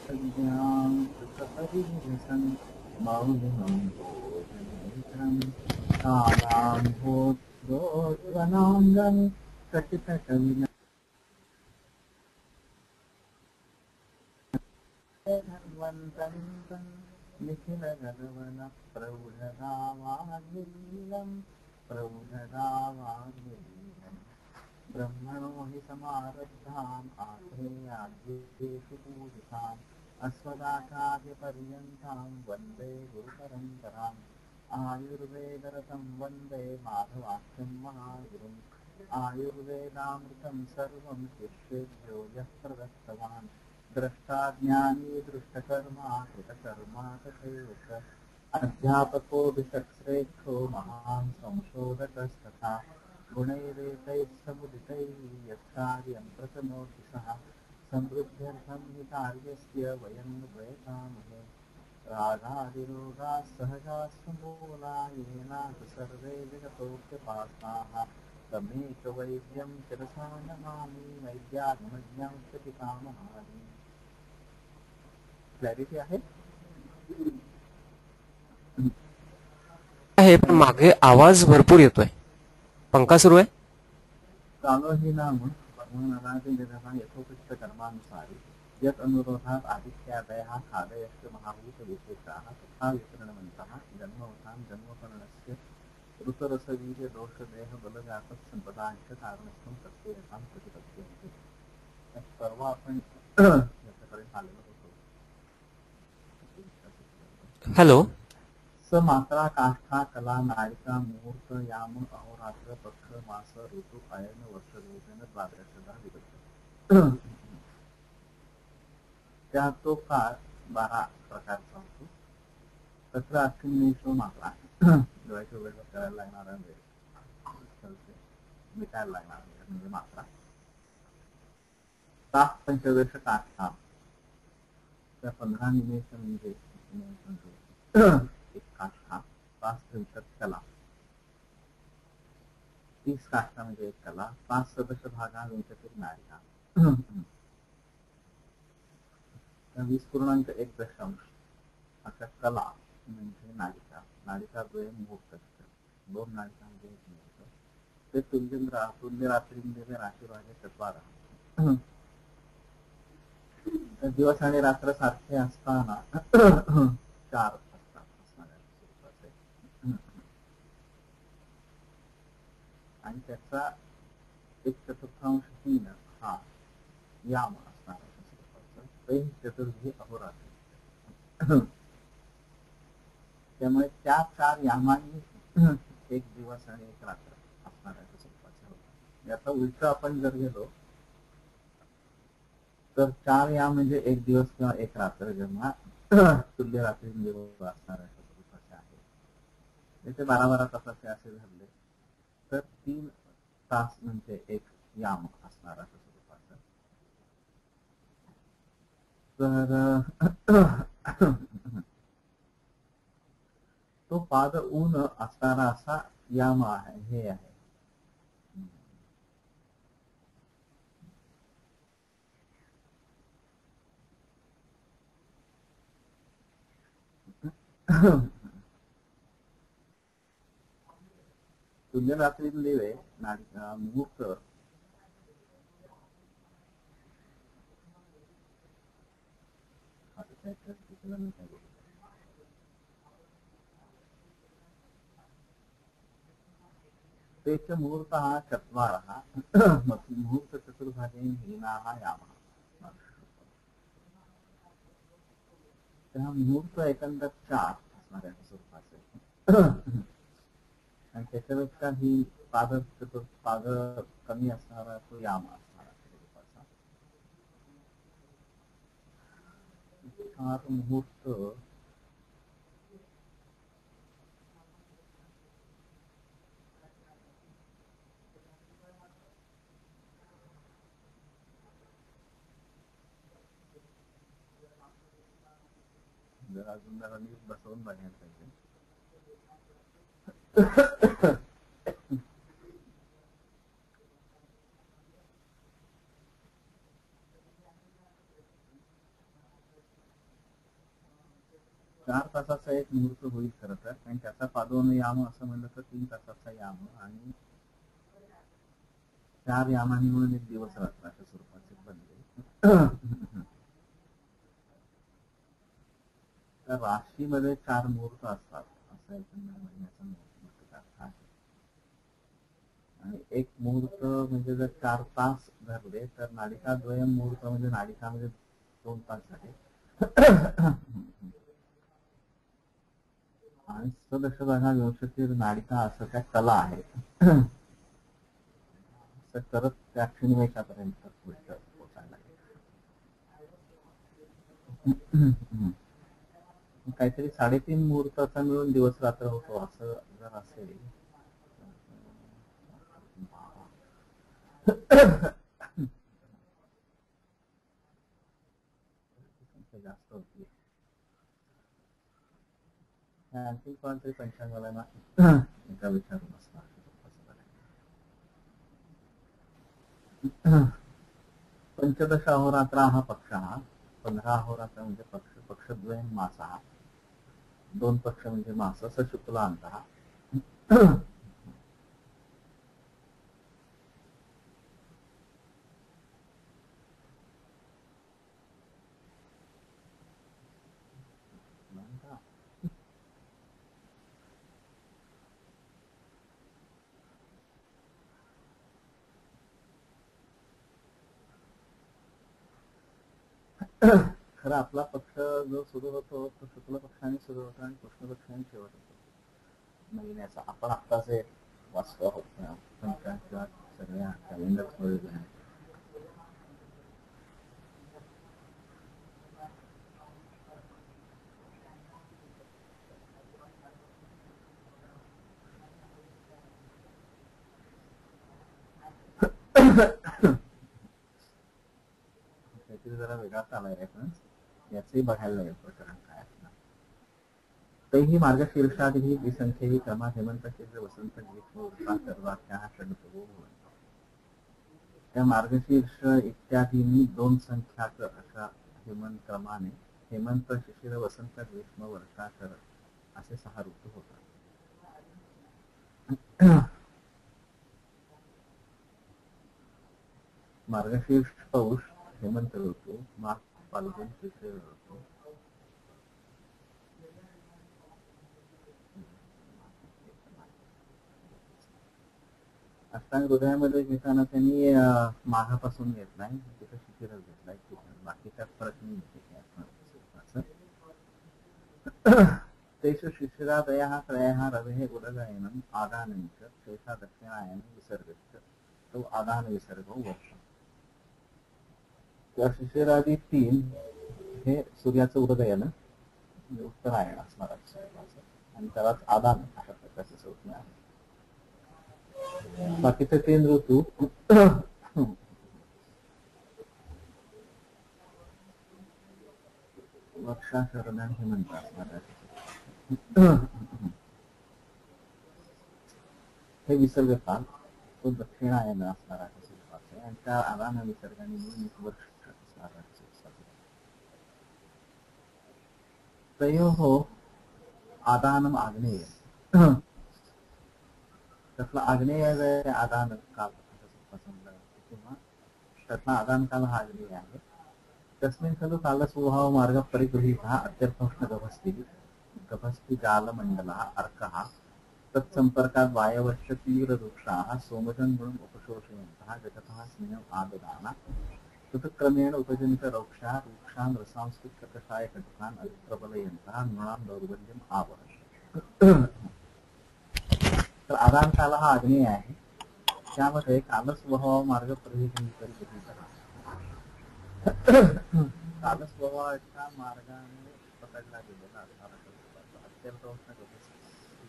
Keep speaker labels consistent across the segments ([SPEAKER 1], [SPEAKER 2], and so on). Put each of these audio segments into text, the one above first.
[SPEAKER 1] सद्यां कृतपरिनिरसन् मौलिनं भोजनेत्रं कालाम्भोद्रोद्वनाङ्गं कटितकविनं धन्वन्तं निखिलगगवनप्रौढदावाग्निलीलं प्रौढदावाग्निलीलम् ब्रह्मणो हि समारब्धाम् आधेयाद्येषु पूजिताम् अस्मदाचार्यपर्यन्तां वन्दे गुरुपरम्पराम् आयुर्वेदरतं वन्दे माधवाख्यं महागुरुम् आयुर्वेदामृतं सर्वं शिष्येभ्यो यः प्रदत्तवान् द्रष्टाज्ञानी दृष्टकर्मा कृतकर्मा तथैव च अध्यापको विचक्षेक्षो महान् संशोधकस्तथा गुणैरेतैः समुदितैः यत्कार्यं प्रथमोऽपि सः समृद्ध्यर्थं हि कार्यस्य वयं प्रयतामहे रागादिरोगाः सहजास्तमूला येनाथ सर्वे जगतोऽप्यपास्ताः तमेकवैद्यं शिरसा नमामि वैद्यात्मज्ञं प्रतिकामहारि क्लॅरिटी आहे
[SPEAKER 2] आहे पण मागे आवाज भरपूर येतोय. पंखा सुरू आहे.
[SPEAKER 1] चालो ही नाम ब्रह्मनारायण यथोचित कर्मानुसारी यत अनुरोधात आदित्यादयः खादयश्च महाभूत विशेषाः तथा वितरणवन्तः जन्मवतां जन्मकरणस्य ऋतरसवीर्य दोषदेह बलजातक संपदांश कारणस्थं प्रत्येकां प्रतिपद्यन्ते. परवा आपण याच्याकडे आलेलो होतो.
[SPEAKER 2] हॅलो.
[SPEAKER 1] स मात्रा काष्ठा कला नायिका मुहूर्त याम अहोरात्र पक्ष मास ऋतू अयन वर्ष योजन द्वादशदा विभक्त. त्या तो काळ 12 प्रकारचा होतो. तत्र अश्विनेशो मात्रा डोळ्याच्या वेळेला करायला लागणारा वेळ मिटायला लागणारा वेळ म्हणजे मात्रा. तास पंचदश काष्ठा त्या 15 निमेष म्हणजे एक काष्ठा. 5 कला 30 काष्ठा म्हणजे एक कला. 5 सदस्य भागा 20 नायिका 20.1 अशा कला म्हणजे नायिका. नायिका 2 मुहूर्त 2 नायिका म्हणजे एक मुहूर्त. ते तुल्य रात्री राशीभागे चत्वारा. दिवस आणि रात्र सारखे असताना 4 असतात असणाऱ्या स्वरूपाचे. आणि त्याचा 1/4 हा याम असणारा स्वरूपाचा. 3/4 अहोरात्र. त्यामुळे त्या 4 यामांनी 1 दिवस आणि 1 रात्र असणाऱ्या स्वरूपाचे होतात. याचा उलट आपण जर गेलो तर 4 याम म्हणजे 1 दिवस किंवा 1 रात्र जेव्हा तुल्य रात्री दिवस असणाऱ्या स्वरूपाचे आहे. त्याचे 12 तासाचे असे धरले तर 3 तास म्हणजे 1 याम असणारा स्वरूपाचा. तर तो पाद ऊन असणारा असा याम आहे. हे आहे तुल्य रात्री दिवे मुहूर्त तेच मुहूर्त हा चत्वारः मुहूर्त चतुर्भागे हीनाः यामः. तेव्हा मुहूर्त एकंदर 4 असणाऱ्या स्वरूपाचे. आणि त्याच्यापेक्षा ही पाद कमी असणारा तो याम असणारा स्वरूपाचा. मुहूर्त अजून जरा नीट बसवून बघायला पाहिजे. 4 तासाचा एक मुहूर्त होईल खरं तर, आणि त्याचा पादोन याम असं म्हणलं तर 3 तासाचा याम आणि 4 यामांनी मिळून एक दिवस रात्र अशा स्वरूपाचे बनले. तर राशीमध्ये 4 मुहूर्त असतात असं एकंदर महिन्याचा मुहूर्त आहे. आणि एक मुहूर्त म्हणजे जर 4 तास धरले तर नाडिका द्वयम मुहूर्त म्हणजे नाडिका म्हणजे 2 तास झाले. आणि सदशभागा व्यवस्थित नाडिका असं त्या कला आहे. असं करत त्या क्षणिमेशापर्यंत पोचायला काहीतरी 3.5 मुहूर्ताचा मिळून दिवस रात्र होतो असं जर असेल जास्त होती. आणखी कोणतरी पंचांगाला ना एका विचारून असणार. पंचदश अहोरात्र हा पक्ष, 15 अहोरात्र म्हणजे पक्षद्वयम मास, 2 पक्ष म्हणजे मास शुक्लांत. खरं आपला पक्ष जो सुरू होतो तो शुक्ल पक्षाने सुरू होतो आणि कृष्ण पक्षाने शेवट होतो महिन्याचा. आपण आत्ताच वाचतो आहोत किंवा सगळ्या कॅलेंडर्स मध्ये. काहीतरी जरा वेगळा चालाय रेफरन्स, याचही बघायला लागेल प्रकरण काय असणार. तैही मार्गशीर्षादिः द्विसंख्यैः क्रमा हेमंत शीर्ष वसंत ग्रीष्मवाक्या षड्भुवो भवन्ति. त्या मार्गशीर्ष इत्यादींनी 2 संख्याक अशा हेमंत क्रमाने हेमंत शिशिर वसंत ग्रीष्म वर्षा शरद असे 6 ऋतू होतात. मार्गशीर्ष पौष हेमंत ऋतू, माघ फाल्गुन शिशिर ऋतू, अष्टांग हृदयामध्ये घेताना त्यांनी माघापासून घेतलाय, तिथं शिशिरच घेतलाय, बाकीचा फरक नाही. तेषु शिशिरादयः त्रयः रवेः उदगायनम् आदानं च शेषा दक्षिणायनं विसर्गश्च तो आदान विसर्गो वर्ष. त्या शिशिरादी 3 हे सूर्याचं उदगयन उत्तरायण असणार आणि त्यालाच आदान अशा प्रकारची संज्ञा आहे. बाकीचे 3 ऋतू वर्षा शरद आणि हेमंत असणार. हे विसर्ग काल तो दक्षिणायन असणार आहे आणि त्या आदान विसर्गाने मिळून 1 वर्ष असणार आहे. तयोः आदानम आग्नेय, त्यातला आग्नेय आदान काल किंवा त्यातला आदान काल हा आग्नेय आहे. तस्मिन् खलु कालस्वभाव मार्ग परिगृहीतः अत्यर्थोष्ण गभस्ति जालमण्डलः अर्कः तत्संपर्कात् वायवश्च तीव्रवृक्षाः सोमजं गुणम् उपशोषयन्तः जगतः स्नेहम् आददाना तत्क्रमेण उपजनितरौक्षाः वृक्षान् रसांस्कृत कषायकटकान् अप्रबलयन्तः नृणां दौर्बल्यम् आवरन्. तर आदान काल हा आग्नेय आहे. त्यामध्ये कालस्वभाव मार्ग परिगृहीत कालस्वभावाच्या मार्गाने पकडला गेलेला असणारा अत्यंत उष्ण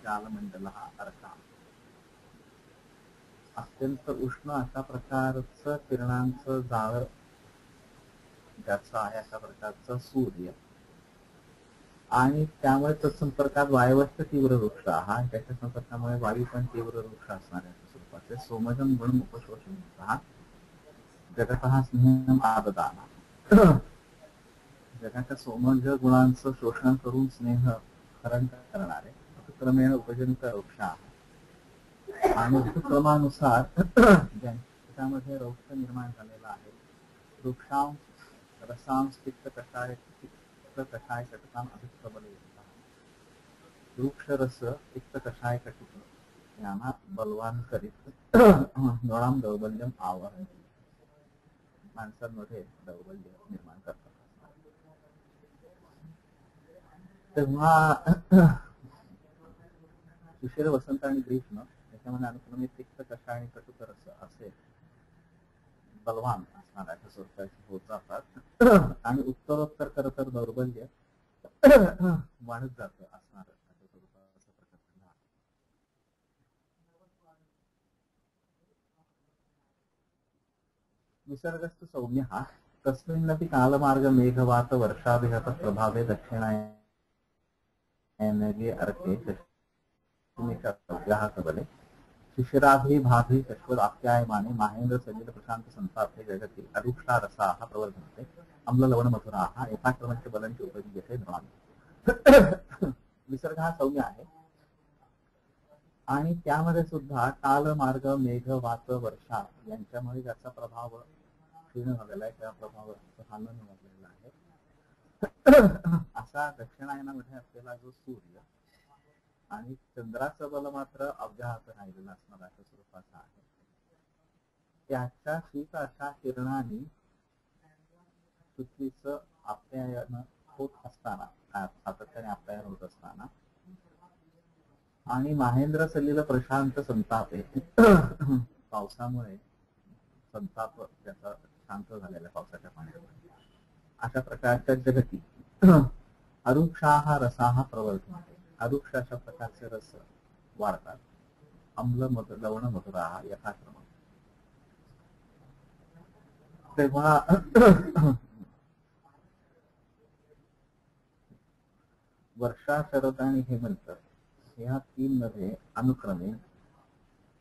[SPEAKER 1] जालमंडल हा अर्का, अत्यंत उष्ण अशा प्रकारचं किरणांचं जाळ ज्याचं आहे अशा प्रकारचा सूर्य आणि त्यामुळे तत्संपर्कात वायवस्थ तीव्र वृक्ष हा, त्याच्या संपर्कामुळे वायू पण तीव्र वृक्ष असणाऱ्या स्वरूपाचे सोमजन गुण उपशोषण जगतः स्नेहम आददाना. जगाच्या सोमज गुणांचं शोषण करून स्नेह हरण करणारे क्रमेण उपजनित वृक्ष आहे. आणि ऋतुक्रमानुसार ज्यांच्यामध्ये रौक्ष निर्माण झालेला आहे, वृक्षांश रसांश पित्त कषाय कटकाम अधिक प्रबल येतात. वृक्ष रस पित्त कषाय कटिक यांना बलवान करीत नोळाम दौर्बल्यम आवाहन माणसांमध्ये दौर्बल्य निर्माण करतात. तेव्हा शिशिर वसंत आणि ग्रीष्म याच्यामध्ये अनुक्रमे पित्त कषाय आणि कटुक रस असे बलवान असणाऱ्या स्वरूपाचे होत जातात. आणि उत्तरोत्तर खरं तर दौर्बल्य वाढत जातं असणार स्वरूपाचं प्रकरण आहे. निसर्गस्थ सौम्य हा तस्मिन्नपि कालमार्ग मेघवात वर्षाभिहत प्रभावे दक्षिणायने अर्थे सबले शिशिराभिभाभि शश्वत आप्यायमाने माहेंद्र सलिल प्रशांत संतापे जगति अरुक्षा रसाः प्रवर्धन्ते अम्ल लवण मधुराः यथाक्रमस्य बलंच उपजीयते ध्वनी. निसर्ग हा सौम्य आहे आणि त्यामध्ये सुद्धा काल मार्ग मेघ वात वर्षा यांच्यामुळे ज्याचा प्रभाव क्षीण झालेला आहे, त्या प्रभावाचा हालन झालेला आहे. असा दक्षिणायनामध्ये असलेला जो सूर्य आणि चंद्राचं बल मात्र अव्याहत राहिलेलं असणार अशा स्वरूपाचा आहे. त्याच्या शीत अशा किरणाने पृथ्वीचं आप्यायन होत असताना, सातत्याने आप्यायन होत असताना आणि माहेंद्र सलिल प्रशांत संताप पावसामुळे संताप त्याचा शांत झालेला पावसाच्या पाण्यामुळे अशा प्रकारच्या जगती अरुक्षाः रसाः प्रवर्धन्ते. अरुक्ष अशा प्रकारचे रस वाढतात. अम्ल लवण मधुराः यथाक्रम. तेव्हा वर्षा शरद आणि हेमंत ह्या तीन मध्ये अनुक्रमे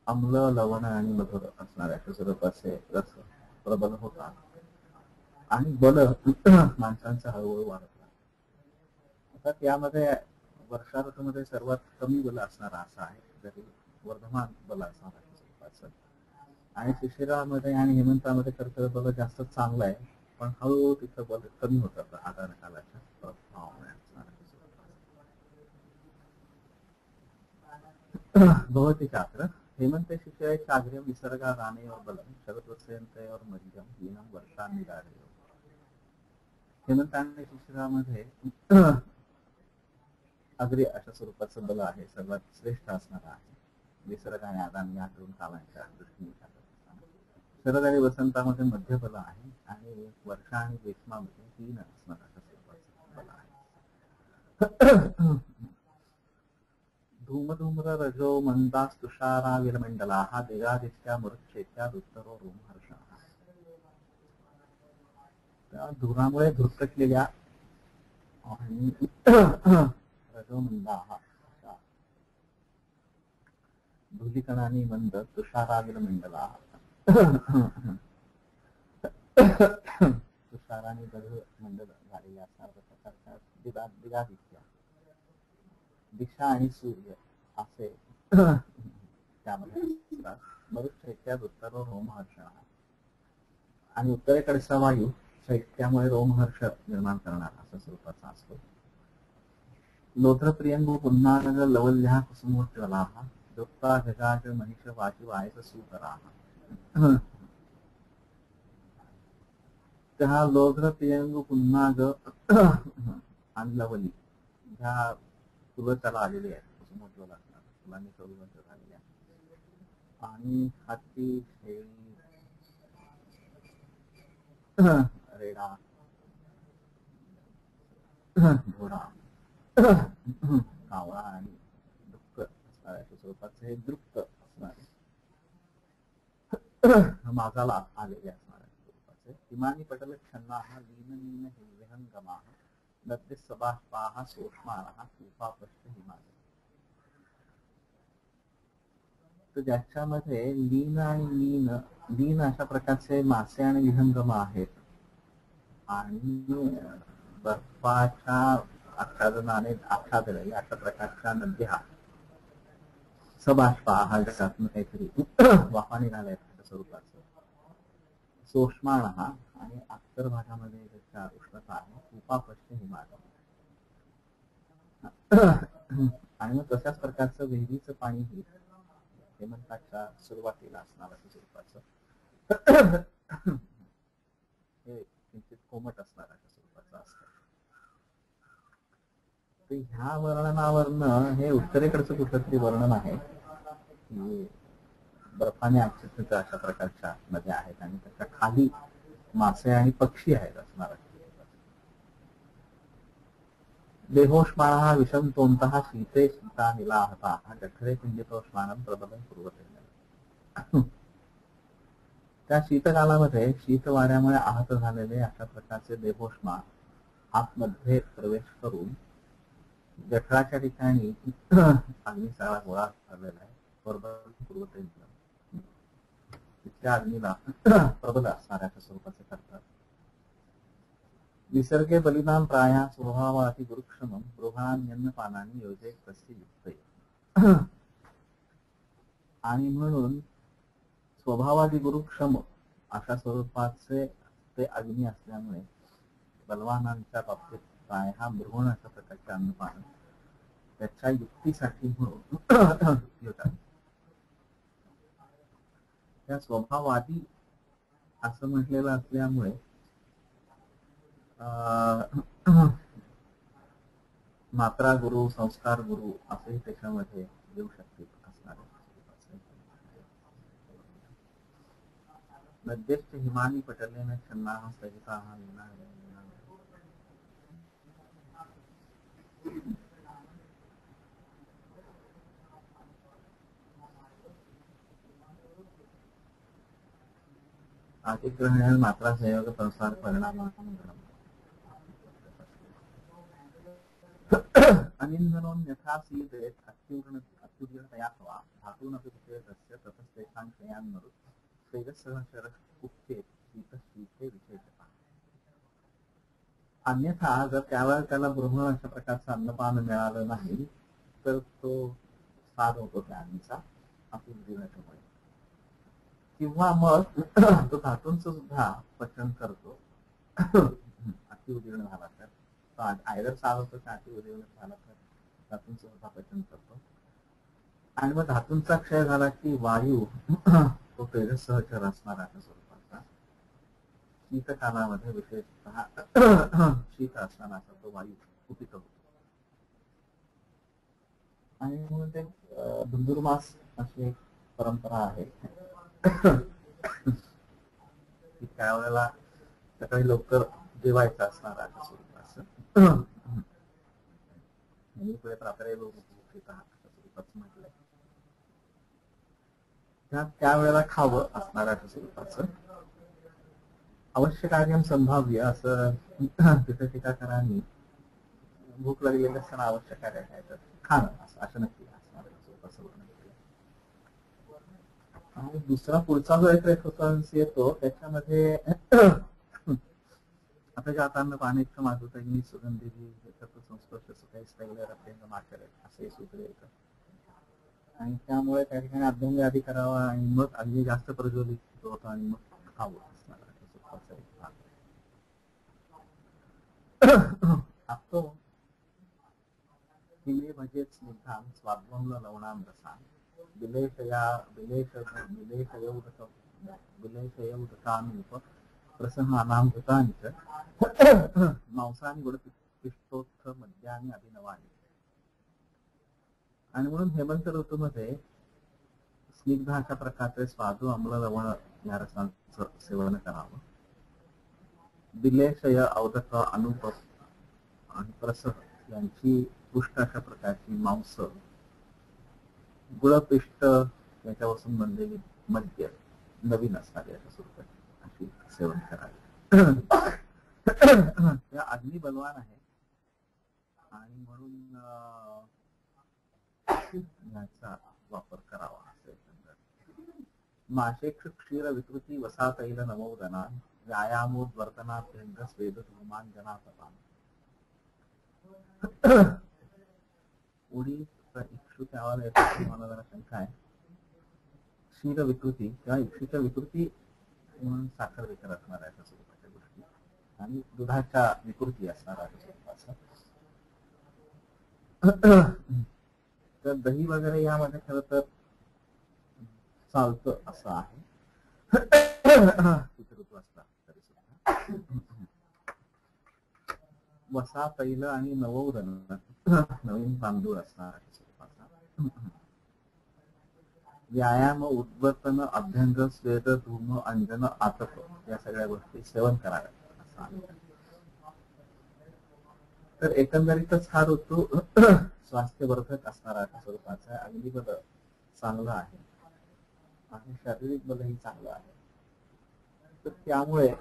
[SPEAKER 1] अम्ल लवण आणि मधुर असणाऱ्या स्वरूपाचे रस प्रबल होतात आणि बल माणसांचा हळूहळू वाढत राहतं. आता त्यामध्ये वर्षा ऋतूमध्ये सर्वात कमी बल असणारा असा आहे, जरी वर्धमान बल असणारा स्वरूपाचं. आणि शिशिरामध्ये आणि हेमंतामध्ये तर बल जास्त चांगलं आहे, पण हळूहळू तिथं बल कमी होतं आधार कालाच्या प्रभावामुळे असणाऱ्या स्वरूपाचं. भवती चाक्र हेमंत शिशिरे चाग्र्यम निसर्गा रानेयोर बलम शरदवसंतयोर मध्यम हीनम वर्षा निरारयोर. हेमंत आणि शिशिरामध्ये अग्री अशा स्वरूपाचं बल आहे, सर्वात श्रेष्ठ असणार आहे. निसर्ग आणि आदान याकडून कालांच्या दृष्टीने. शरद आणि वसंतामध्ये मध्य बल आहे आणि वर्षा आणि ग्रीष्मामध्ये तीन असणार अशा स्वरूपाचं बल आहे. धूमधूम्र रजो मंदास तुषारा विरमंडला हा दिगादित्या मरुच्छेच्या उत्तरो रोमहर्षा. त्या धुरामुळे धुरकटलेल्या आणि रजोमंदाः धुलीकणांनी मंद तुषाराविर मंडला तुषाराने मंडल झालेल्या असणाऱ्या दिगादित्या दिशा आणि सूर्य असे त्यामध्ये मरुच्छेच्या उत्तर रोमहर्ष आणि उत्तरेकडचा वायू शैत्यामुळे रोमहर्ष निर्माण करणार असा स्वरूपाचा असतो. लोध्र प्रियंगो पुन्हा लवल्या कुसुमोज्ज्वलाः दुप्ता गजाज महिष वाजिवायच सुकराः. त्या लोध्र प्रियंगो पुन्नाग आणि लवली ह्या फुलं त्याला आलेली आहेत, कुसुमोज्ज्वल असणार फुलांनी सौगंध झालेल्या. आणि हत्ती शेळी रेडा घोडा कावळा आणि दुःख असणाऱ्या स्वरूपाचे हे दृप्त असणारे मागाला आलेले असणाऱ्या स्वरूपाचे. हिमानी पटल क्षन्नाः लीन विहंगमाः दत्ते सबाष्पाः सोष्माराः सूपापश्च हिमालय. तर ज्याच्यामध्ये लीन आणि लीन अशा प्रकारचे मासे आणि विहंगम आहेत आणि बर्फाच्या आच्छादनाने आच्छादलेल्या अशा प्रकारच्या नद्या सबाष्पा हा जगातून काहीतरी वाफा निघाल्या त्याच्या स्वरूपाचं सोष्माण हा आणि उत्तर भागामध्ये त्याच्या उष्णता आहे उपापश्च हिमालय आणि मग तशाच प्रकारचं विहिरीचं पाणी हे हेमंताच्या सुरुवातीला असणार स्वरूपाचं हे किंचित कोमट असणाऱ्या स्वरूपाचं असतं. तर ह्या वर्णनावरनं हे उत्तरेकडचं कुठलं तरी वर्णन आहे की बर्फाने आच्छादित अशा प्रकारच्या नद्या आहेत आणि त्याच्या खाली मासे आणि पक्षी आहेत असणार. देहोष्माणः विषम तोंतः शीते शीता निलाहताः जठरे पिंडितोष्मानं प्रबलं कुर्वते. त्या शीतकालामध्ये शीत वाऱ्यामुळे आहत झालेले अशा प्रकारचे देहोष्मा आतमध्ये प्रवेश करून जठराच्या ठिकाणी अग्निसारा गोळा झालेला आहे प्रबल कुर्वते तिथल्या अग्नीला प्रबल असणाऱ्या स्वरूपाचे करतात. विसर्गे बलिदान प्राया स्वभावाती गुरुक्षमम गृहान्यन्न पानानी योजे कस्य युक्त. आणि म्हणून स्वभावादी गुरुक्षम अशा स्वरूपाचे ते अग्नी असल्यामुळे बलवानांच्या बाबतीत प्राय हा भ्रूण अशा प्रकारचे अन्नपान त्याच्या युक्तीसाठी म्हणून येतात. त्या स्वभाववादी असं म्हटलेलं असल्यामुळे मात्रा गुरु संस्कार गुरु असेही त्याच्यामध्ये येऊ शकते असणारे. नद्यश्च हिमानी पटलेन छन्नाः सहिताः अतिग्रहण मात्रा संयोग संसार परिणाम अनिंदनोन यथा सीदेत अत्युदीर्णतया हवा धातूनपि विषयस्य ततस्तेषां क्षयान्मरुत् तेजस्सह शरः उक्ते शीतशीते विशेषतः. अन्यथा जर त्यावेळेला त्याला ब्रह्म अशा प्रकारचं अन्नपान मिळालं नाही तर तो साध होतो त्या अग्नीचा अतिउदीर्णतेमुळे किंवा मग तो धातूंचं सुद्धा पचन करतो अतिउदीर्ण झाला तर आयदर साध होतो त्या अतिउदीर्ण झाला तर धातूंचं सुद्धा पचन करतो. आणि मग धातूंचा क्षय झाला की वायू तो तेजस सहचर असणारा स्वरूपाचा शीतकालामध्ये विशेषतः शीत असताना तो वायू कुपित होतो. आणि म्हणून ते धुंदुरमास अशी एक परंपरा आहे की त्यावेळेला सकाळी लवकर जेवायचं असणार अशा स्वरूपाचं स्वरूपाचं म्हटलंय त्यावेळेला खावं असणाऱ्या स्वरूपाचं अवश्य कार्यम संभाव्य असं तिथे टीकाकारांनी भूक लागलेली असताना आवश्यक कार्य काय तर खाणं असं नक्की असणाऱ्या स्वरूपाचं वर्णन केलं. आणि दुसरा पुढचा जो एक रेफरन्स येतो त्याच्यामध्ये आता जाताना पाण्याच्या माधुतनी सुगंधी संस्पर्श सुखाई स्थैल रपेंद्र माचर असे सूत्र येतं. आणि त्यामुळे त्या ठिकाणी अभ्यंग आधी करावा आणि मग अगदी जास्त प्रज्वलित होतं आणि मग खावं असणार तो हिमे भजेत स्निग्धान स्वाद्वंल लवणाम रसाम विलेशयौदकानुप प्रसन्नानां भूतानि च मांसानि गुणपिष्टोत्थ मद्यानि अभिनवानि. आणि म्हणून हेमंत ऋतूमध्ये स्निग्ध अशा प्रकारचे स्वादू अम्ल लवण या रसांचं सेवन करावं. विलेशय औदक अनुप आणि प्रस यांची पुष्ट अशा प्रकारची मांस गुळपिष्ट याच्यापासून बनलेली मद्य नवीन असणारी अशा स्वरूपाची अशी सेवन करावी. त्या अग्नी बलवान आहे आणि म्हणून याचा वापर करावा असे. माशेक्ष क्षीर विकृती वसा तैल नमोदना व्यायामोद्वर्तनाभ्यंग स्वेद धूमान जनातपान उडीद इक्षू त्यावर येतो मला जरा शंका आहे. क्षीर विकृती किंवा इक्षूच्या विकृती म्हणून साखर विकार असणार आहे स्वरूपाच्या गोष्टी आणि दुधाच्या विकृती असणार आहे स्वरूपाचा. तर दही वगैरे यामध्ये खरं तर चालतं असं आहे. पितृत्व असतात तरी सुद्धा वसा तैल आणि नवोदन नवीन तांदूळ असणार आहे स्वरूपाचा. व्यायाम उद्वर्तन अभ्यंग स्वेद धूम अंजन आतप या सगळ्या गोष्टी सेवन कराव्यात असं आहे. तर एकंदरीतच हा ऋतू स्वास्थ्यवर्धक असणारा स्वरूपाचा आहे. अग्नी बल चांगलं आहे आणि शारीरिक बलही चांगलं आहे. तर त्यामुळे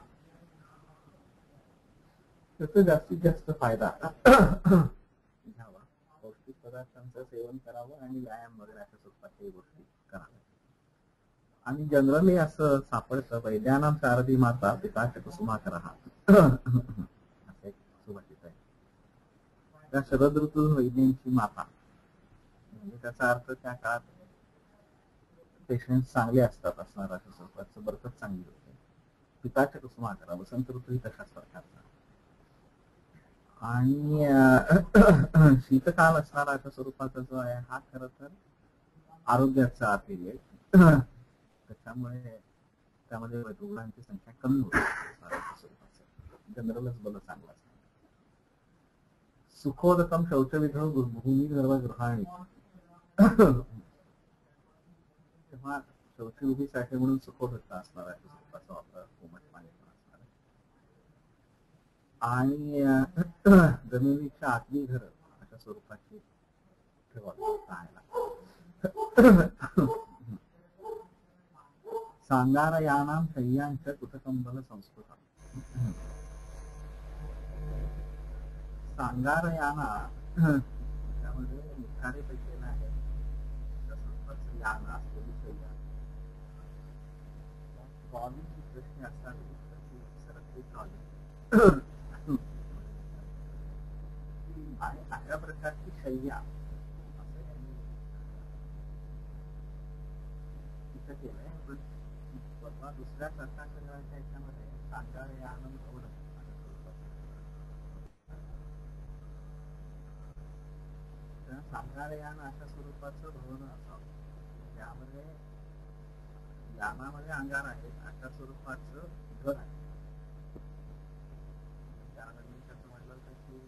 [SPEAKER 1] त्याचा जास्तीत जास्त फायदा घ्यावा. पौष्टिक पदार्थांचं सेवन करावं आणि व्यायाम वगैरे अशा स्वरूपाच्या गोष्टी कराव्या. आणि जनरली असं सापडतं वैद्यानां शारदी माता पिताच कुसुमाकरः असं एक सुभाषित आहे. त्या शरद ऋतू वैद्यांची माता म्हणजे त्याचा अर्थ त्या काळात पेशंट चांगले असतात असणार अशा स्वरूपाचं बरकत चांगली होते. पिताच्या कुसुमाकरः वसंत ऋतूही तशाच प्रकारचा आणि शीतकाल असणारा अशा स्वरूपाचा जो आहे हा खर तर आरोग्याचा अतिरेक. त्याच्यामुळे त्यामध्ये रुग्णांची संख्या कमी होते स्वरूपाचं जनरलच बल चांगलं असतं. सुखोदकम शौचविधो भूमी गर्भगृहाणी तेव्हा शौचविधीसाठी म्हणून सुखोदक असणार आहे स्वरूपाचा वापर कोमट पाणी असणार आणि जमिनीच्या आतली घर अशा स्वरूपाची राहायला. सांगारयानां शय्यांच कुटकंबल संस्कृत. सांगारयाना त्यामध्ये निखारे पैकी आहे यान असलेली शय्या ट्रॉलीची प्रश्न असावी त्याची सरकती ट्रॉली आणि अशा प्रकारची शय्या तिथं केलंय. दुसऱ्या अर्थांच्या ह्याच्यामध्ये सांगारयान सांगारयान अशा स्वरूपाचं भवन असावं. त्यामध्ये यानामध्ये अंगार आहेत अशा स्वरूपाचं घर आहे. त्यामध्ये कसं म्हटलं तर की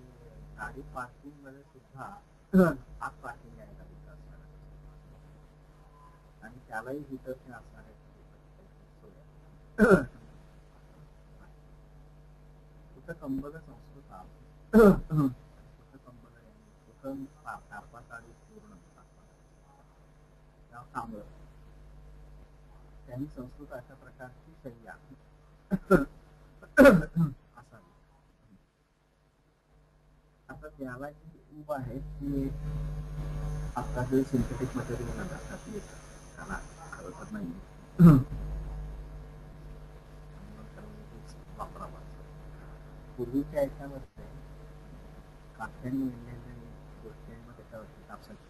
[SPEAKER 1] गाडी पार्किंग मध्ये सुद्धा आत पार्किंग आहे गाडीचं असणार आणि त्यालाही हिटरचे असणार आहे. कुठं कंबल संस्कृत त्यांनी संस्कृत अशा प्रकारची शय्या असावी. आता त्याला जी ऊब आहे ती आता जे सिंथेटिक मटेरियल त्याला खरं तर नाही वापरावा. पूर्वीच्या याच्यामध्ये काठ्याने विणलेल्या गोष्टी आणि मग त्याच्यावरती कापसाची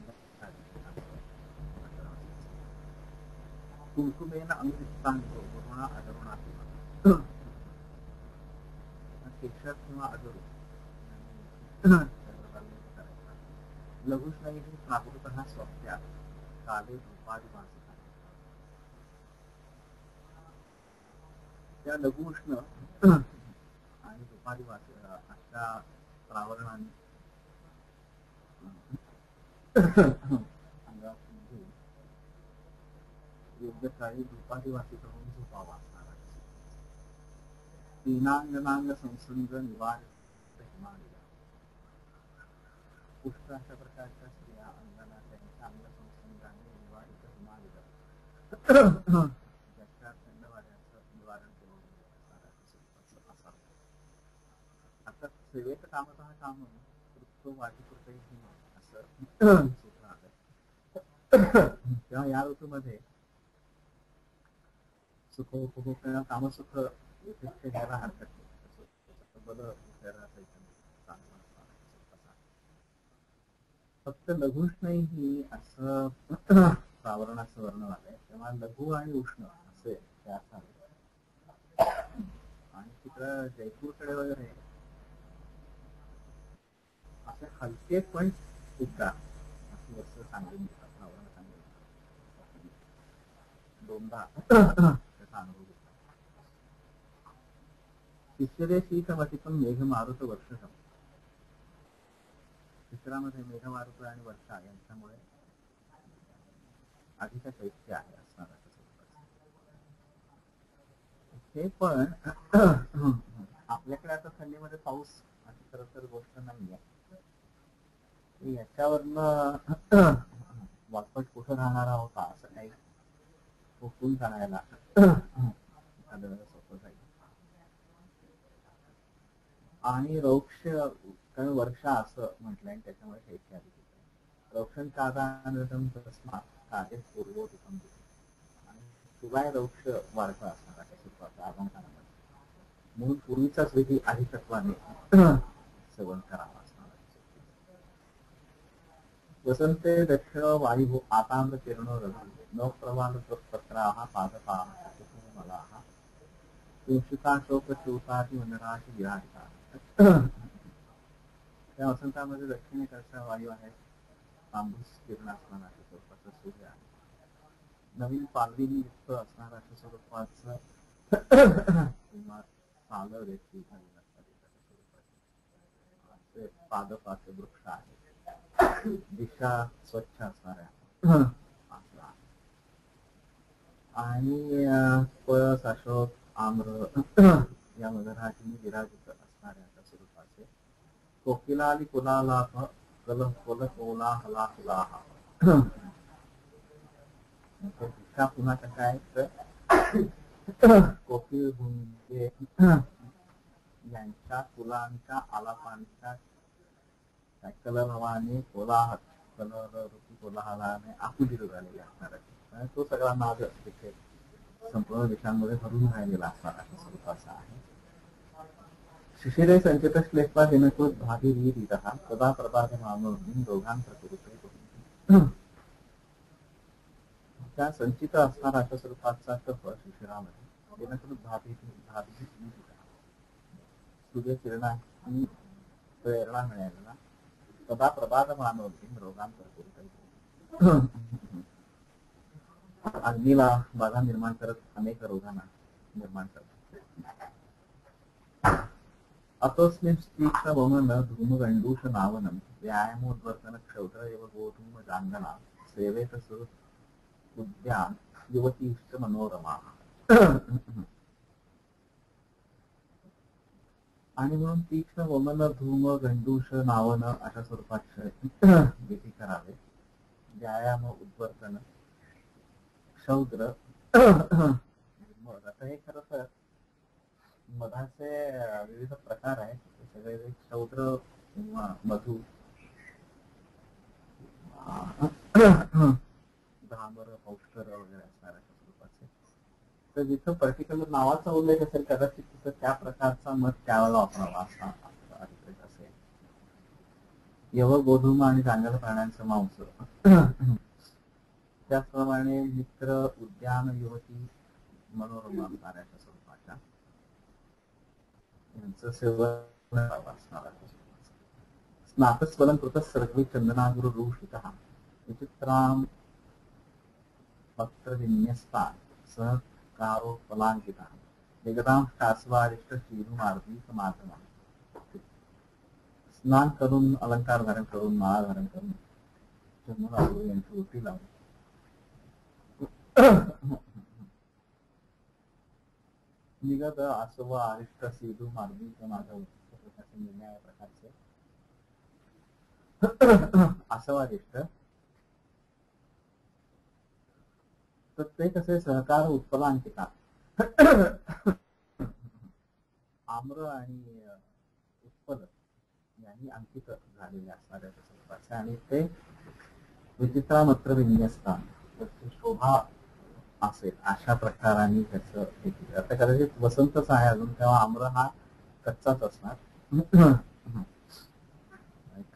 [SPEAKER 1] कुंकुमेन अंगविस्तांतो गुरुणा अधरुणा केशर किंवा अधरू लघुष्णैः प्राकृतः स्वप्त्या काले धूपादिवासिता. त्या लघुष्ण आणि धूपादिवासी अशा प्रावरणाने अंगामध्ये योग्य काळी धूपादिवासी करून झोपावा असणार आहे. तीनांगनांग संसर्ग निवारित हिमालय पुष्ट अशा प्रकारच्या स्त्रिया अंगाला त्यांच्या अंग संसर्गाने निवारित हिमालय ज्याच्या थंड वाऱ्याचं निवारण करून असणार. आता सेवेत कामतः काम तो वाटीपुरते असं सूत्र आलं. तेव्हा या ऋतूमध्ये सुख उपभोग किंवा कामसुख घ्यायला हरकत नाही. बल चांगलं फक्त लघुष्ण ही असं प्रावरणाचं वर्ण आलंय, तेव्हा लघु आणि उष्ण असे त्या आणि तिकडं जयपूरकडे वगैरे असे हलके पण उद्गार अशी वस्तू सांगून देतात, प्रावरण सांगून दोनदा त्याचा अनुभव घेतला. शिष्यदे शीतमती पण मेघ मारुत वर्ष चित्रामध्ये मेघमारुत आणि वर्षा यांच्यामुळे अधिक शैत्य आहे असणार. हे पण आपल्याकडे आता थंडीमध्ये पाऊस अशी खरं तर गोष्ट नाहीये. याच्यावरनं वाटपट कुठं राहणारा होता असं काही हुकून जाणायला एखादं सोपं जाईल. आणि रोक्ष कारण वर्षा असं म्हटलंय त्याच्यामुळे शैत्य अधिक रौक्षण कादानृतम तस्मात कार्य पूर्वोदितम आणि शिवाय रोक्ष वाढतं असणार आहे आगमनामध्ये, म्हणून पूर्वीचाच विधी अधिकत्वाने सेवन करावा असणार आहे. वसंते दक्षिण वायू आतांग किरण रघु न प्रवाल पत्रा पादपा मला तुषिता शोक शिवताची वनराशी विराजिता. त्या वसंतामध्ये दक्षिणेकडचा वायू आहे, तांबूस किरण असणारा अशा स्वरूपाचा सूर्य आहे, नवीन पालवीने युक्त असणारा अशा स्वरूपाचं किंवा सागर व्यक्ती स्वरूपाचे पादपाचे वृक्ष आहे, दिशा स्वच्छ असणाऱ्या आणि पळस अशोक आम्र या मधराजीने विराजित असणाऱ्या अशा स्वरूपाचे कोकिलाली कुलाला कल कोल कोला हला कुलाहा. दिशा पुन्हा कशा आहेत तर कोकिल भुंगे यांच्या कुलांच्या आलापांच्या कलरवाने कोलाहल कलर रूपी कोलाहलाने आकुलीत झालेले असणार आहे. तो सगळा नाद तिथे संपूर्ण दिशांमध्ये भरून राहिलेला असणार आहे स्वरूपाचा आहे. शिशिरे संचित श्लेषा दिनकृत भागीरीत सदा प्रभात मानवून दोघांतर कुरुते त्या संचित असणारा अशा स्वरूपाचा कफ शिशिरामध्ये दिनकृत भाभी सूर्यकिरणाची प्रेरणा मिळालेला सदा प्रभात मानवून रोगांतर कुरुते अग्नीला बाधा निर्माण करत अनेक रोगांना निर्माण करतात. अतोस्मिन् तीक्ष्ण वमन धूमगंडूष नावनम व्यायामोद्वर्तन क्षौत्र एव गोधूम जांगना सेवेत उद्यान युवतीश्च मनोरमा. आणि म्हणून तीक्ष्ण वमन धूम गंडूष नावन अशा स्वरूपात विधी करावे. व्यायाम उद्वर्तन क्षौद्र मध. आता हे खरं तर मधाचे विविध प्रकार आहेत, सगळे क्षौद्र किंवा मधु धामर पौष्कर वगैरे असणार अशा स्वरूपाचे. तर जिथं पर्टिक्युलर नावाचा उल्लेख असेल कदाचित तिथं त्या प्रकारचा मध त्यावेळेला वापरावा असा अभिप्राय असेल. यव गोधूम आणि चांगल्या प्राण्यांचं मांस त्याचप्रमाणे मित्र उद्यान युवती मनोरमा असणाऱ्या स्वरूपाच्या यांचं सेवन असणार आहे. स्नातस्वलं कृत सर्वी चंदनागुरु रूषित विचित्राम पत्रविन्यस्ता सहकारो फलांकिता जगदाम शास्वारिष्ट शीलुमार्दीक माधवा. स्नान करून अलंकार धारण करून माळा धारण करून चंदनागुरु यांची ओटी लावून निगत आसव अरिष्ट सीधू मार्मिक माधव निर्णय प्रकारचे आसवारिष्ट तर ते कसे सहकार उत्पलांकिता आम्र आणि उत्पल यांनी अंकित झालेले असणाऱ्या स्वरूपाचे आणि ते विचित्रामत्र विन्यस्ता शोभा असेल अशा प्रकाराने त्याचं आता कदाचित वसंतच आहे अजून, तेव्हा आम्र हा कच्चाच असणार.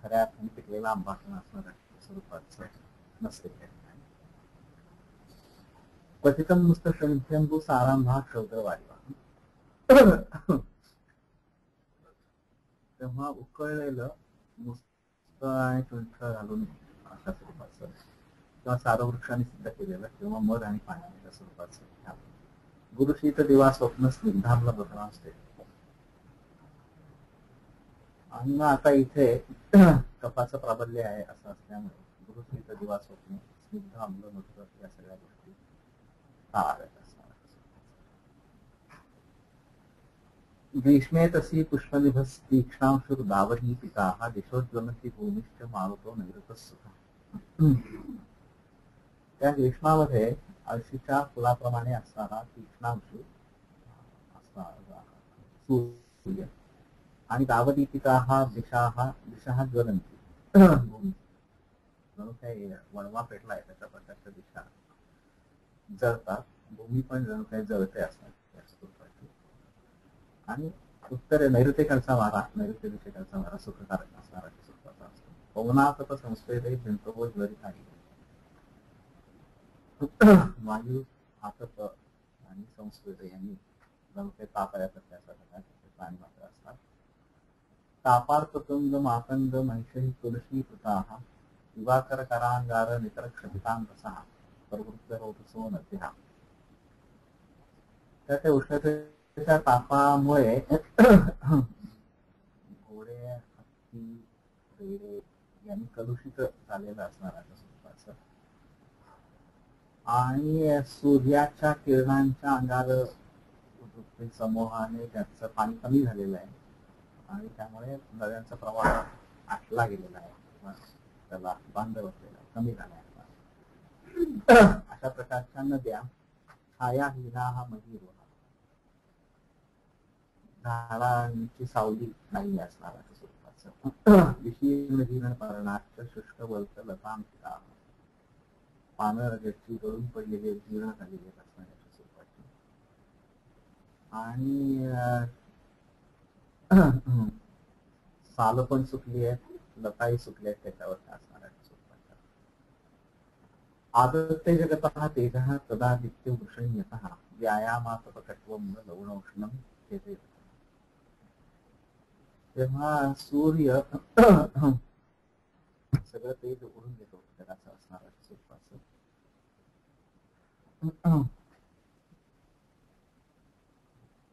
[SPEAKER 1] खऱ्या अर्थाने पिकलेला आंबा असणार स्वरूपाचं नसते. क्वचितम नुसतं शंभू सारांभा क्षौत्र वाढवा. तेव्हा उकळलेलं नुसतं आणि चुंठ घालून अशा स्वरूपाचं किंवा सारवृक्षाने सिद्ध केलेलं किंवा मध आणि पाण्याच्या स्वरूपाचं गुरुशीत दिवा स्वप्न स्निग्धांबला बदला असते. आणि मग आता इथे कफाचं प्राबल्य आहे असं असल्यामुळे गुरुशीत दिवा स्वप्न स्निग्ध आम्ल मधुर या सगळ्या गोष्टी टाळाव्यात असणार. ग्रीष्मे तसी पुष्पनिभस तीक्ष्णांशुर दावही पिता हा दिशोज्वलती भूमिश्च मारुतो नैऋतः सुखा. त्या ग्रीष्मामध्ये आळशीच्या फुलाप्रमाणे असणारा तीक्ष्णांशू असणारा सूर्य आणि दावती पिता हा दिशा ज्वलंती भूमी म्हणून काही वणवा पेटलाय त्याच्या प्रकारच्या दिशा जळतात. भूमी पण जणू काही जळते असतात त्या स्वरूपाची. आणि उत्तरे नैऋत्येकडचा वारा नैऋत्य दिशेकडचा वारा सुखकारक असणारा स्वरूपाचा असतो. पवनात संस्कृत भिंतो ज्वरित आहे. वायू आतप आणि संस्कृत यांनी जणू काही तापायासारख्या प्राणी मात्र असतात. तापार्तुंग मातंग महिषी तुलसी कृता दिवाकर करांगार नितर क्षपितांतसा प्रवृत्त रोधसो नद्या. तर त्या उष्णतेच्या तापामुळे घोडे हत्ती रेडे यांनी कलुषित झालेलं असणार आहे स्वरूपाचं. आणि सूर्याच्या किरणांच्या अंगावर समूहाने त्याचं पाणी कमी झालेलं आहे आणि त्यामुळे नद्यांचा प्रवाह आटला गेलेला आहे, त्याला बांध बसलेला आहे, कमी झाला आहे. अशा प्रकारच्या नद्या छायाहीना हा महीर झाडांची सावली नाही असणार स्वरूपाचं. विशीर्ण पर्णाच शुष्क वल्क लतांकिता पानं ज्याची गळून पडलेली जीर्ण झालेली असणाऱ्या स्वरूपाची. आणि साल पण सुकली आहेत, लताही सुकली आहेत त्याच्यावर असणाऱ्या स्वरूपाच्या. आदते जगतः तेजः तदादित्य वृषण्यतः व्यायामातपकत्वं लवणोष्णं तेथे. तेव्हा सूर्य सगळं तेज ओढून घेतो जगाचं असणारा स्वरूपाचं.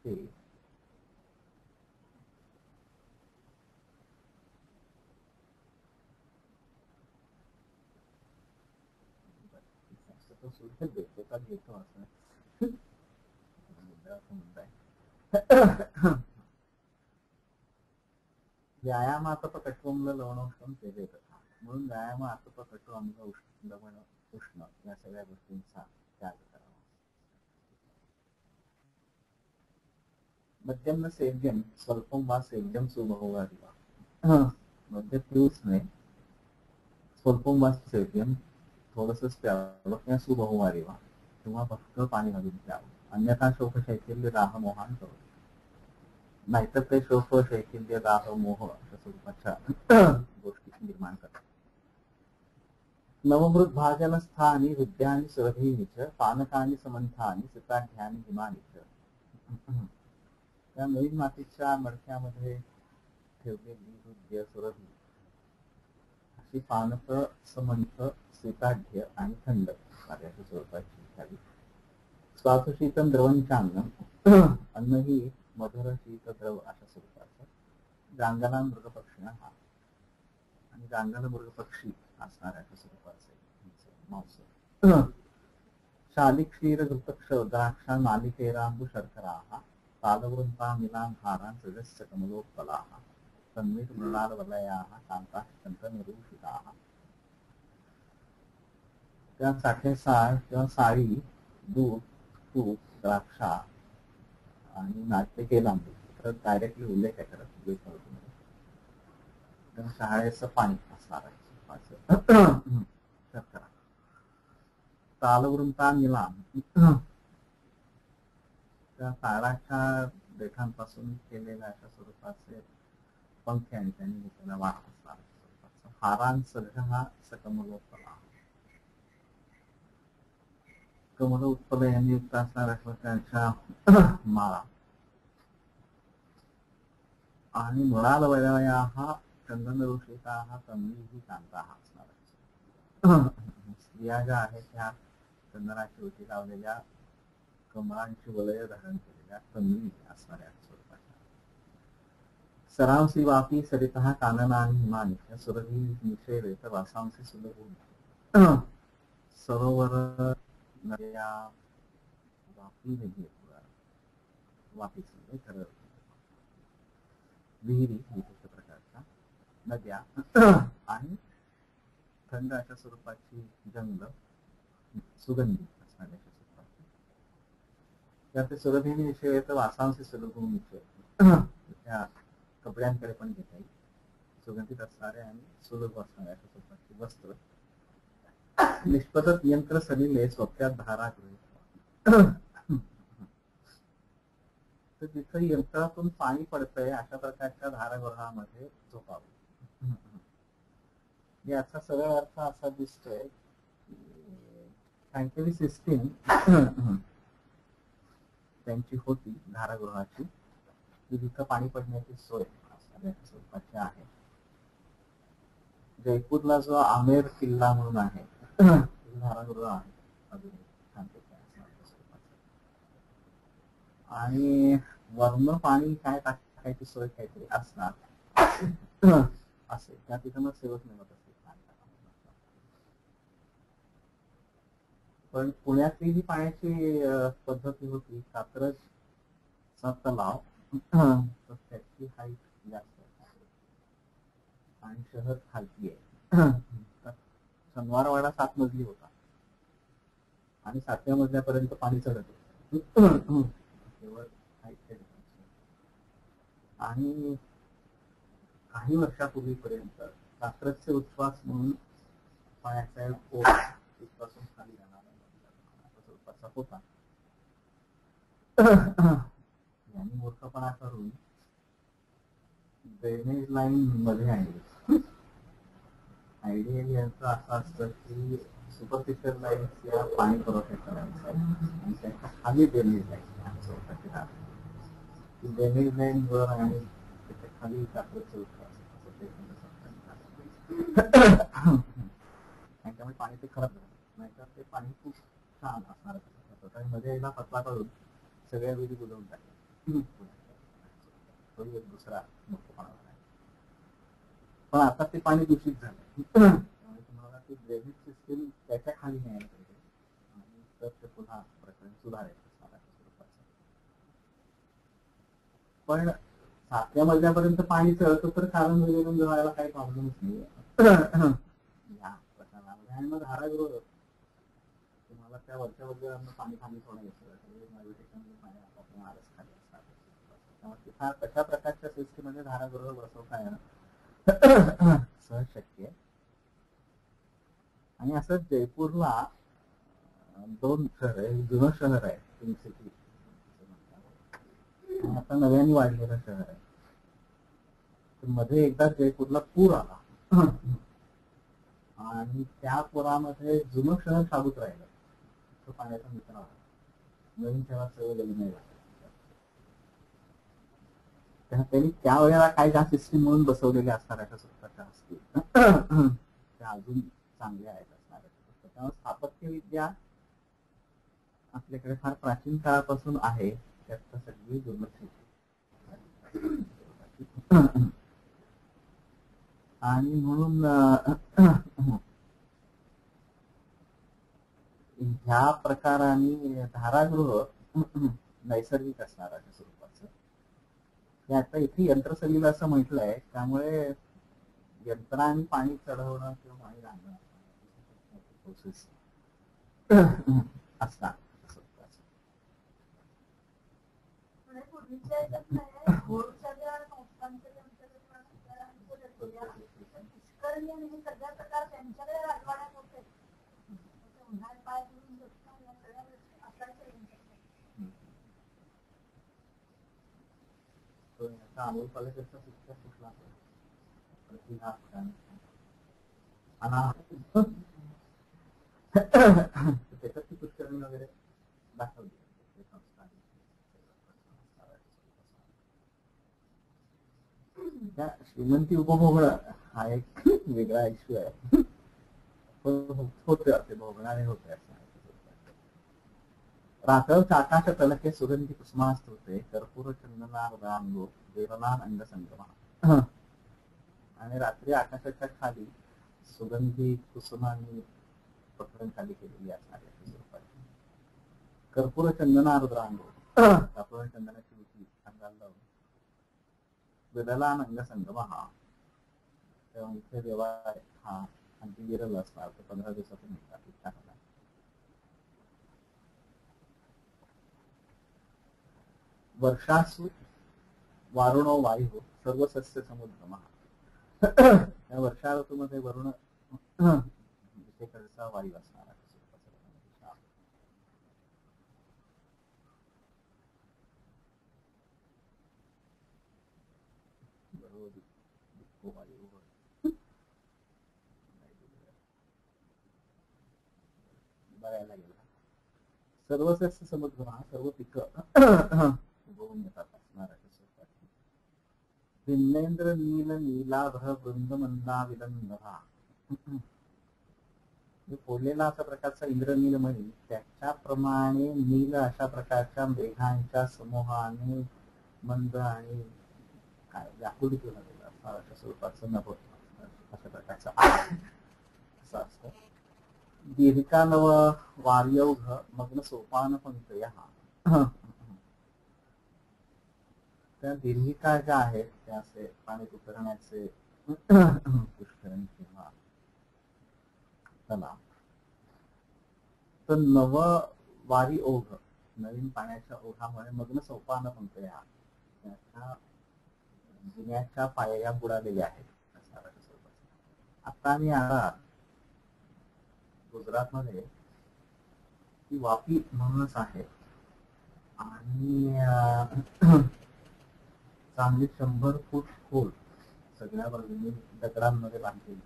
[SPEAKER 1] ते सूर्य देतो का घेतो असं म्हणताय. व्यायाम आतपकट्वंल लवणोष्णं तेजे कथा म्हणून व्यायाम आतपकटू अम्ल उष्ण लवण उष्ण या सगळ्या गोष्टींचा त्याग करावा. मध्यम सेव्यम स्वल्पम वा सेव्यम सुबहुवा दिवा. मध्य पिऊच नाही, स्वल्पम वा सेव्यम थोडंसंच प्यावं किंवा सुबहुवा दिवा किंवा फक्त पाणी घालून प्यावं. अन्यथा शोक शैथिल्य दाह मोहान करू. नाहीतर ते शोक शैथिल्य दाह मोह अशा स्वरूपाच्या गोष्टी निर्माण करतात. नवमृत भाजन स्थानी हृदयानी सुरभीनी च पानकानी समंथानी सिताढ्यानी हिमानी च. त्या नवीन मातीच्या मडक्यामध्ये ठेवलेली हृदय सुरभी अशी पानक समंथ सीताढ्य आणि थंड कार्याच्या स्वरूपाची घ्यावी. स्वाथशीतम द्रवंचान्न अन्न ही मधुर शीत द्रव अशा स्वरूपाचं. गांगाला मृगपक्षी हा आणि गांगाला मृगपक्षी असणाऱ्या स्वरूपाचे मांस. शाली क्षीर घृतक्ष द्राक्षा नालिकेरांबू शर्करा तालवृंता मिलान हारां सजस्य कमलोत्पला संमित मृणाल वलया शांता निरूषिता. त्या साखेसाळ किंवा साळी दूध तूप द्राक्षा आणि नाट्य लांबू तर डायरेक्टली उल्लेख आहे करत शहाळेचं पाणी असणार आहे. शर्करा तालवृंता निलाम त्या ताळाच्या देठांपासून केलेल्या अशा स्वरूपाचे पंखे आणि त्यांनी घेतलेला वास असणार. हारांसह सकमलोत्पला. कमल उत्पल यांनी युक्त असणाऱ्या प्रकारच्या माळा आणि मृणालवया चंदन ऋषिका कमलीही कांता असणार. स्त्रिया ज्या आहेत त्या चंदनाची उठी लावलेल्या कमळांची वलय धारण केलेल्या कमली असणाऱ्या स्वरूपाच्या. सरांसी वापी सरितः कानना आणि हिमानी सुरभी निषेध वासांसी सुलभ सरोवर नद्या वापी नदी वापीची खरं विहिरी विशिष्ट प्रकारच्या नद्या आणि थंड अशा स्वरूपाची जंगल सुगंधी असणाऱ्या स्वरूपाची. त्यात सुरभिनी विषय तर वासांशी सुलभून विषय त्या कपड्यांकडे पण घेता येईल. सुगंधित असणाऱ्या आणि सुलभ असणाऱ्या अशा स्वरूपाची वस्त्र. निष्पदत यंत्र सलिले सोप्यात धारा गृहीत. तर जिथं यंत्रातून पाणी पडतंय अशा प्रकारच्या धारागृहामध्ये झोपावं. याचा सरळ अर्थ असा दिसतोय की काहीतरी सिस्टीम त्यांची होती धारागृहाची की जिथं पाणी पडण्याची सोय स्वरूपाची आहे. जयपूरला जो आमेर किल्ला म्हणून आहे धारागृह आहे अजून आणि वर्ण पाणी काय टाकायची सोय काहीतरी असणार असे त्या तिथं सेवक मिळत असते. पण पुण्यातली जी पाण्याची पद्धती होती कात्रजचा तलाव तर त्याची हाईट जास्त आहे आणि शहर खालती आहे. शनिवारवाडा 7 मजली होता आणि 7व्या मजल्यापर्यंत पाणी चढत होतं. आणि काही वर्षापूर्वीपर्यंत कात्रजचे उच्छ्वास म्हणून पाण्याचा ओढ तिथपासून खाली जाणारा होता. यांनी मूर्खपणा करून ड्रेनेज लाईन मध्ये आणली. आयडिया यांचं असं असतं की सुपरफिशियल लाईन्स या पाणी पुरवठा करायचा आणि त्याच्या खाली ड्रेनेज लाईन ड्रेनेज लाईन वर आणि त्याच्या खाली कात्रजचे उच्छ्वास आणि त्यामुळे पाणी ते खराब झालं. नाहीतर ते पाणी खूप छान असणार आणि मध्ये एकदा पतला करून सगळ्या विधी बुजवून टाकल्या. तो एक दुसरा मोठपणा झाला. पण आता ते पाणी दूषित झालं त्यामुळे तुम्हाला ती ड्रेनेज सिस्टीम त्याच्या खाली न्यायला पाहिजे आणि तर ते पुन्हा प्रकरण सुधारेल. पण 7व्या मजल्यापर्यंत पाणी चढतं तर कारण वगैरे जळायला काही प्रॉब्लेमच नाही या प्रकरणामध्ये. आणि मग धारागृह तुम्हाला त्या वरच्या मजल्यावरनं पाणी खाली सोडायचं आरस खाली असणार. त्यामुळे तशा प्रकारच्या सिस्टीम मध्ये धारागृह बसवता येणं सहज शक्य आहे. आणि असं जयपूरला 2 शहर आहे. जुनं शहर आहे पिंक सिटी आणि आता नव्याने वाढलेलं शहर आहे. तर मध्ये एकदा जयपूरला पूर आला आणि त्या पुरामध्ये जुनं शहर साबूत राहिलं. तो पाण्याचा मित्र आला. नवीन शहरात सगळं गेलं नाही. त्यांनी त्यावेळेला काय ज्या सिस्टीम म्हणून बसवलेल्या असणार अशा स्वतःच्या असतील त्या अजून चांगल्या आहेत असणार. त्यामुळे स्थापत्यविद्या आपल्याकडे फार प्राचीन काळापासून आहे. त्यात सगळी दुर्लक्षित आणि म्हणून ह्या प्रकाराने धारागृह नैसर्गिक असणार अशा स्वरूपाचं. हे आता इथे यंत्रसलील असं म्हटलंय त्यामुळे यंत्राने पाणी चढवणं किंवा पाणी राहणं प्रोसेस असणार. अमोल पालेकरचा शिक्षक कुठला त्याच्यात ती पुष्करणी वगैरे दाखवली. त्या श्रीमंती उपभोगणं हा एक वेगळा इश्यू आहे. होते असे भोगणारे होते असं. रात्रवच आकाश तलके सुगंधी कुसुमास्तुते कर्पूर चंदनार्दांगो देवनान अंगसंगमा. आणि रात्री आकाशाच्या खाली सुगंधी कुसुमांनी पकडून खाली केलेली असणारी स्वरूपाची कर्पूर चंदनार्द्रांगो, कर्पूर चंदनाची रुची अंगाला लावून विरलान अंगसंगमा हा तेव्हा इथे देवा हा आणखी विरल असणार. तो 15 दिवसातून मिळतात इतका मला. वर्षासु वारुणो वायू सर्व सस्य समुद्रमा. या वर्षा ऋतूमध्ये वरुण विषयकडचा वायू असणार. बघायला गेला सर्व सस्य समुद्रमा सर्व पिकं उगवून येतात असणार. भिन्नेंद्र नील नीलाभ वृंद मंदा विलंदहा. फोडलेला अशा प्रकारचा इंद्रनील मणी त्याच्याप्रमाणे नील अशा प्रकारच्या मेघांच्या समूहाने मंद आणि काय व्याकुलित झालेला असणार अशा स्वरूपाचं नभ अशा प्रकारचा असं असतं. दीर्घानव वार्यौघ मग्न सोपान पंक्तया. त्या दीर्घिका ज्या आहेत त्या असे पाणी उतरण्याचे पुष्करण किंवा तलाव. तर नव वारी ओघ नवीन पाण्याच्या ओघामुळे मग्न सोपान पंक्तया त्याच्या जुन्याच्या पायऱ्या बुडालेल्या आहेत. आता आम्ही आला गुजरात मध्ये ती वापी म्हणूनच आहे आणि चांगली 100 फूट खोल सगळ्या बाजूने दगडांमध्ये बांधलेली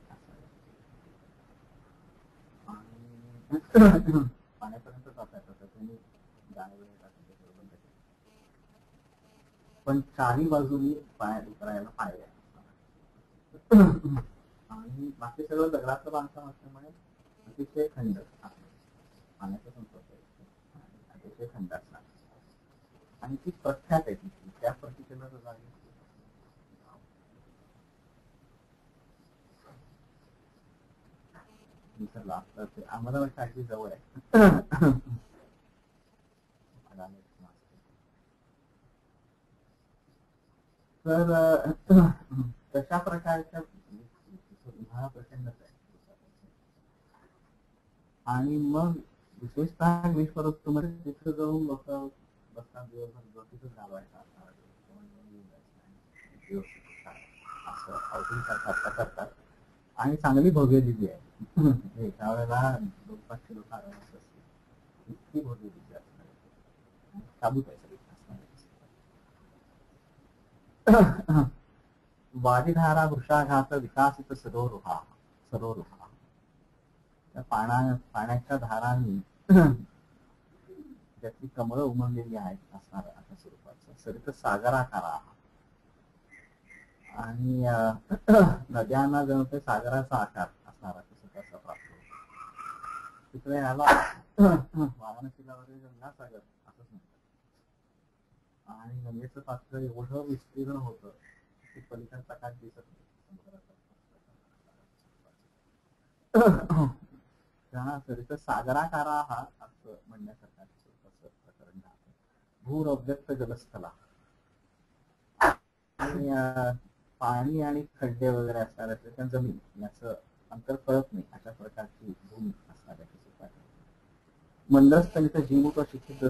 [SPEAKER 1] आणि पाण्यापर्यंत जाता येतं तुम्ही पण चारही बाजूनी पाण्यात उतरायला पायऱ्या आणि बाकी सगळं दगडाचं बांधकाम असल्यामुळे अतिशय थंड पाण्याचं पण अतिशय थंड असणार. आणि ती प्रख्यात आहे तिथली त्या पर्टिक्युलर जागी. आम्हाला वाटतं अगदी जवळ आहे. तर तशा प्रकारच्या प्रचंड आहे. आणि मग विशेषतः ग्रीष्म ऋतूमध्ये तिथं जाऊन लोक बसतात दिवसभर तिथं घालवायचा असं आउटिंग करतात आणि चांगली भव्य दिली आहे. त्यावेळेला 200-500 लोक आरामात असतील इतकी भव्य दिली असणार. साबूत आहे सगळी असणार. वादिधारा वृषाघात विकासित सरोरुहा. त्या पाण्याच्या धारांनी त्यातली कमळं उमललेली आहेत असणार अशा स्वरूपाचं सरित सागराकारा. आणि नद्यांना जणू ते सागराचा आकार असणार अशा स्वरूपाचा प्राप्त होतो. तिकडे ह्याला वाराणसीला वगैरे गंगासागर असंच म्हणतात. आणि गंगेचं पात्र एवढं विस्तीर्ण होतं की पलीकडचा काठ दिसत नाही. सरित सागराकारा हा असं म्हणण्यासारखा प्रकरण आहे. भूर अव्यक्त जलस्थला आणि पाणी आणि खड्डे वगैरे असणार त्या जमीन याचं अंतर कळत नाही अशा प्रकारची भूमी असणार. मंदरस्थलित जीमुख शिखित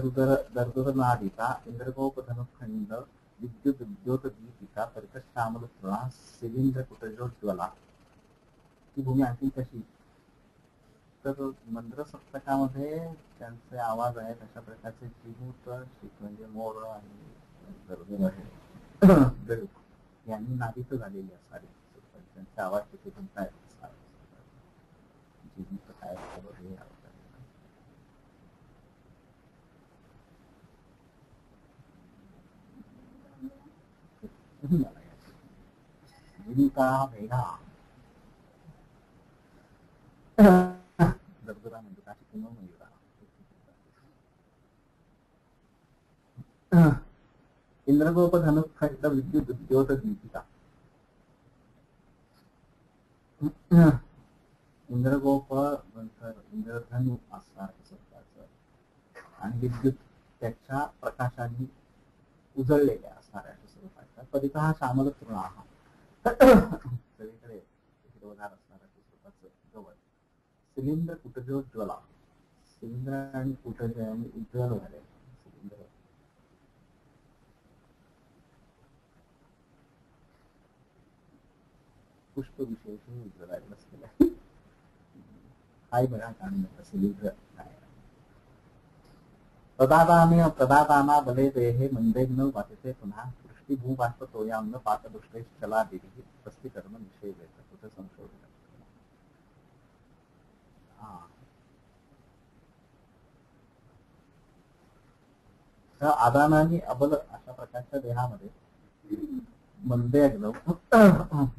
[SPEAKER 1] दर्दर नादिका इंद्रगोप धनुखंड विद्युत उद्योत दीपिका परित श्यामल तृणा शिलींद्र कुटजोज्वला. ती भूमी आणखी कशी तर मंद्र सप्तकामध्ये त्यांचे आवाज आहेत अशा प्रकारचे जीमूत म्हणजे मोर आणि दर्दर आहे यांनी नादित झालेली असणारी त्यांचे आवाज तिथे तुमचा असणार. रेणुका मेघा दरदरा मेंदुकाची पुन्हा मयुरा इंद्रगोप धनुक खंड विद्युत उद्योत दीपिका इंद्रगोप नंतर इंद्रधनु असणार स्वतःच आणि विद्युत त्याच्या प्रकाशाने उजळलेल्या असणाऱ्या स्वरूपाच्या परिता हा श्यामल तृणा सगळीकडे हिरवधार असणाऱ्या स्वरूपाचं गवत शिलींद्र कुटजोज्वला शिलींद्र आणि कुटज आणि उज्ज्वल झाले शिलींद्र पुष्प विशेष उज्ज्वलायला असलेला हाय बघा काढून शिलींद्र काय प्रदाताना बले देहे मंदेग्न वाचते पुन्हा दृष्टीभूबाष्प तोयाम्न पातदृष्टे चला दिली स्पष्टीकरण विषय कुठे संशोधन आदानाने अबल अशा प्रकारच्या देहामध्ये मंदेग्न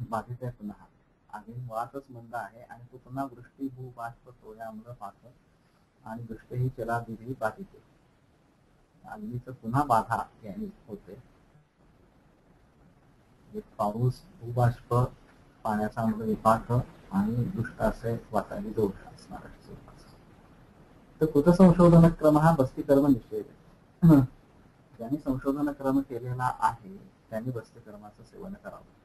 [SPEAKER 1] बाधित आहे पुन्हा आणि मुळातच मंद आहे आणि तो पुन्हा दृष्टीभूबाष्प तोयाम्न पात आणि दृष्टीही चला दिली बाधित अग्नीचं पुन्हा बाधा याने होते पाऊस भूबाष्प पाण्याचा विपाक आणि दुष्ट असे वातावरण दोष असणार तर कुठं संशोधन क्रम हा बस्तीकर्म निषेध ज्यांनी संशोधन क्रम केलेला आहे त्यांनी बस्तीकर्माचं सेवन करावं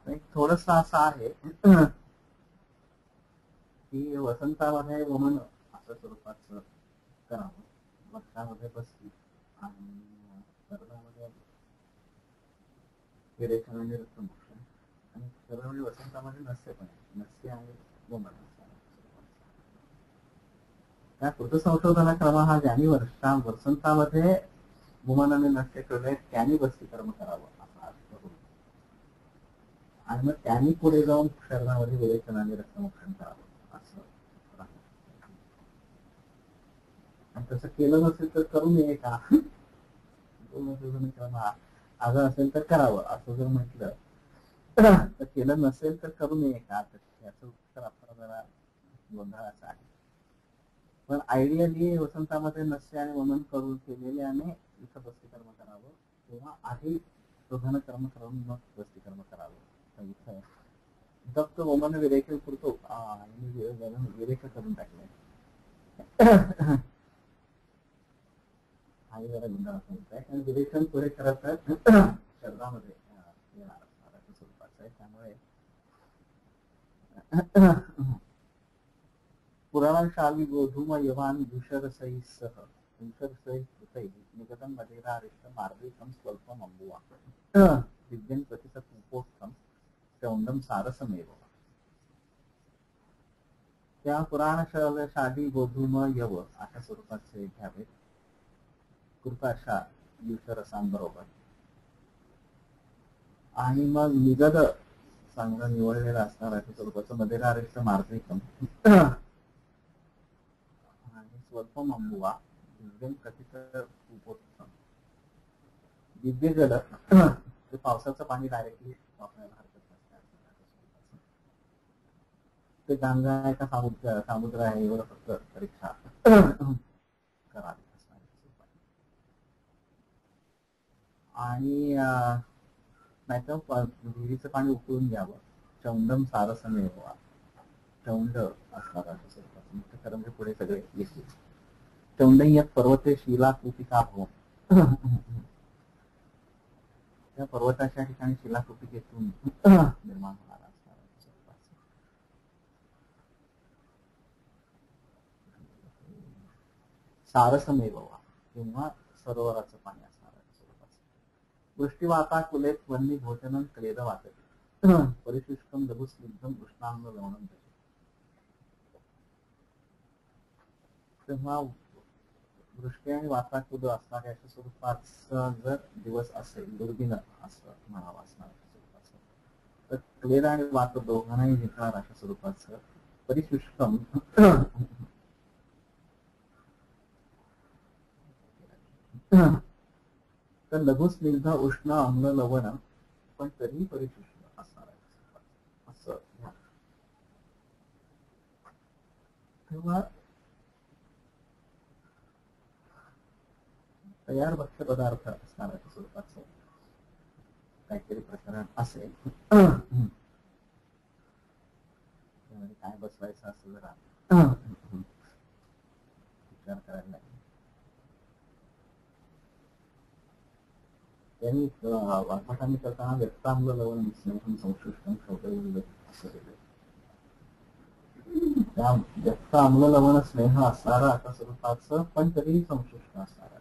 [SPEAKER 1] एक थोडस असं आहे की वसंतामध्ये वमन असं स्वरूपाचं करावं वर्षामध्ये बसली आणि शरदामध्ये विरेचन आणि रक्तमोक्षण आणि शरदामध्ये वसंतामध्ये नस्य पण नस्य आणि वमन त्या कृतसंशोधन क्रम हा ज्यांनी वसंतामध्ये वमन आणि नस्य केले त्यांनी बस्तीकर्म करावं असा अर्थ होतो आणि मग त्यांनी पुढे जाऊन शरदामध्ये विरेचन आणि रक्तमोक्षण करावं असं तसं केलं नसेल तर करू नये का असं असेल तर करावं असं जर म्हटलं तर केलं नसेल तर करू नये का याचं उत्तर आपल्याला जरा गोंधळाचं आहे पण आयडियली वसंतामध्ये नस्य आणि वमन करून केलेल्याने इथं बस्तीकर्म करावं किंवा आधी शोधन कर्म करून मग बस्तीकर्म करावं इथं दत्त वमन विरेख पुरतो विरेख करून टाकले हा जरा गुंडाळा होत आहे आणि विरेचन पुढे करत शरीरामध्ये येणार असणाऱ्या स्वरूपाचं आहे त्यामुळे पुराणांशाली गोधूम यवान दुषरसैः सह दुषरसैः कृतैः निगतं मदेरारिष्ट मार्गिकं स्वल्पम् अम्बुवा दिव्यं प्रतिसत्पोत्थं चौंडं सारसमेव त्या पुराणशाली गोधूम यव अशा स्वरूपाचे घ्यावेत कृपाशा दिवसरसांबरोबर आणि मग निगद चांगलं निवडलेलं असणार आहे स्वरूपाचं मदेरारिष्ट मार्गिकं आणि स्वल्पम अंबुवा दिव्यं कथित उपोत्थम दिव्य जल ते पावसाचं पाणी डायरेक्टली वापरायला हरकत नसते ते गंगा आहे का समुद्र आहे एवढं फक्त परीक्षा करावी आणि नाहीतर विहिरीचं पाणी उकळून घ्यावं चौंडम सारसमे व्हावा चौंड असणार स्वरूपाचं कर्म पुढे सगळे येतील चौंड यात पर्वते शिला कुपिका भवन त्या पर्वताच्या ठिकाणी शिला कुपिकेतून निर्माण होणार असणार स्वरूपाचं सारसमे व्हावा किंवा सरोवराचं पाणी वृष्टिवाता कुलेत वन्नी भोजनं क्लेद वाचते परिशुष्कं लघुस्निग्धं उष्णांग लवणं तेव्हा वृष्टी आणि वाताकुल असणाऱ्या अशा स्वरूपाचा जर दिवस असेल दुर्दिन असं म्हणावं असणार स्वरूपाचं तर क्लेद आणि वात दोघांनाही घेणार अशा स्वरूपाचं परिशुष्कं तर लघु स्निग्ध उष्ण अम्ल लवण पण तरीही परिशिष्ट असणार आहे असं घ्या. तेव्हा तयार भक्ष्य पदार्थ असणाऱ्या स्वरूपाचं काहीतरी प्रकरण असेल. काय बसवायचं असं जरा विचार करायला लागेल. त्यांनी वाचकांनी करताना व्यक्तांग लवण स्नेहम संश्लिष्टम शौकविल्ल असं केलं. त्या व्यक्त आम्ल लवण स्नेह असणारा अशा स्वरूपाचं पण तरीही संश्लिष्ट असणारा.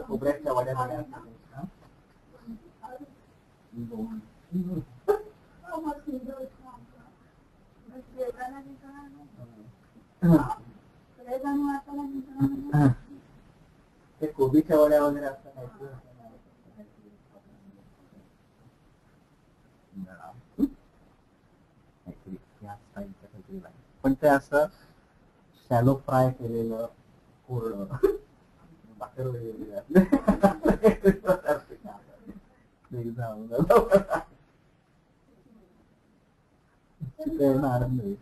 [SPEAKER 1] खोबऱ्याच्या वड्या ते कोबीच्या वड्या वगैरे असतात पण ते असं शॅलो फ्राय केलेलं कोरडं भाकर वगैरे आनंद आहे.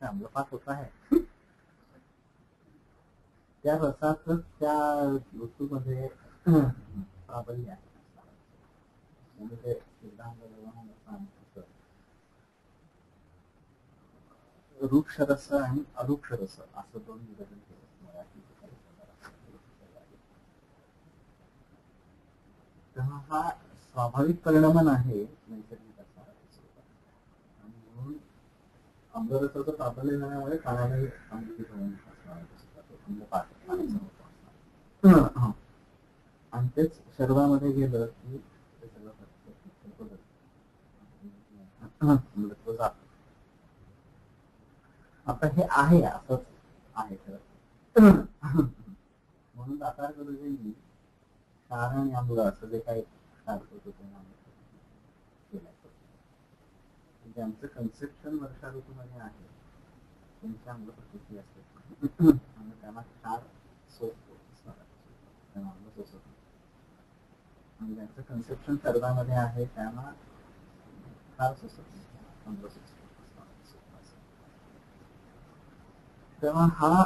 [SPEAKER 1] आम्लपास होत आहे त्या रसाच त्या ऋतूमध्ये प्राबल्य आहे. वृक्ष रस आणि अवृक्ष रस असं दोन विभाजन केलं. तेव्हा हा स्वाभाविक परिणाम आहे नैसर्गिक असणारा. म्हणून आम्लरसाचं प्राबल्य झाल्यामुळे काळालाही आणि तेच शरीरामध्ये गेलं की ते सगळं जात. आता हे आहे असंच आहे खरं. म्हणून दातार गुरुजींनी क्षार आणि आम्ल असं जे काही ज्यांचं कन्सेप्शन वर्षा ऋतूमध्ये आहे त्यांच्या आम्ल प्रकृती असते आणि त्यांना क्षार सोसतो आणि ज्यांचं कन्सेप्शन शरीरामध्ये आहे त्यांना क्षार सोसत आम्ल सोसतो. तेव्हा हा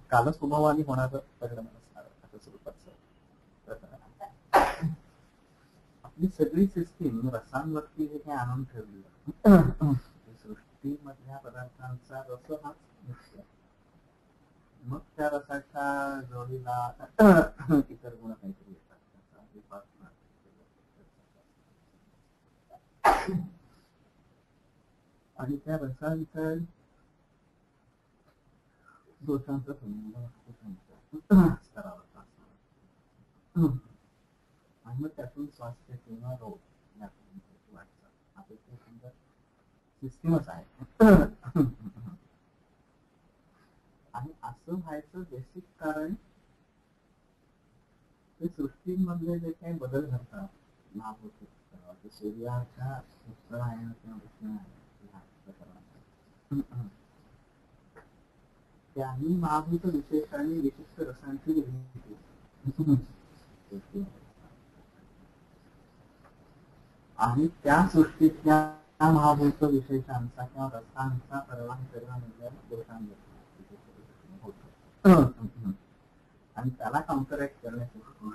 [SPEAKER 1] काल स्वभावाने होणारं परिणाम असणार असं स्वरूपाचं. आपली सगळी सिस्टीम रसांवरती जे काही आणून ठेवलेलं सृष्टीमधल्या पदार्थांचा रस हाच मुख्य. मग त्या रसाच्या जोडीला इतर गुण काहीतरी येतात. आणि त्या रसांचा दोषांचा संबंध स्तरावर आणि मग त्यातून स्वास्थ्य किंवा रोग वाटतात. आपली सुंदर सिस्टीमच आहे. आणि असं व्हायचं बेसिक कारण ते सृष्टीमधले जे काही बदल घडतात सूर्याच्या उत्तरायण किंवा दक्षिणायन त्यांनी महाभूत विशेष आणि विशिष्ट रसांची निर्मिती आणि त्या सृष्टीतल्या महाभूत विशेषांचा किंवा रसांचा परवान करण्यामध्ये दोषांवर होतो आणि त्याला काउंटरॅक्ट करण्यासाठी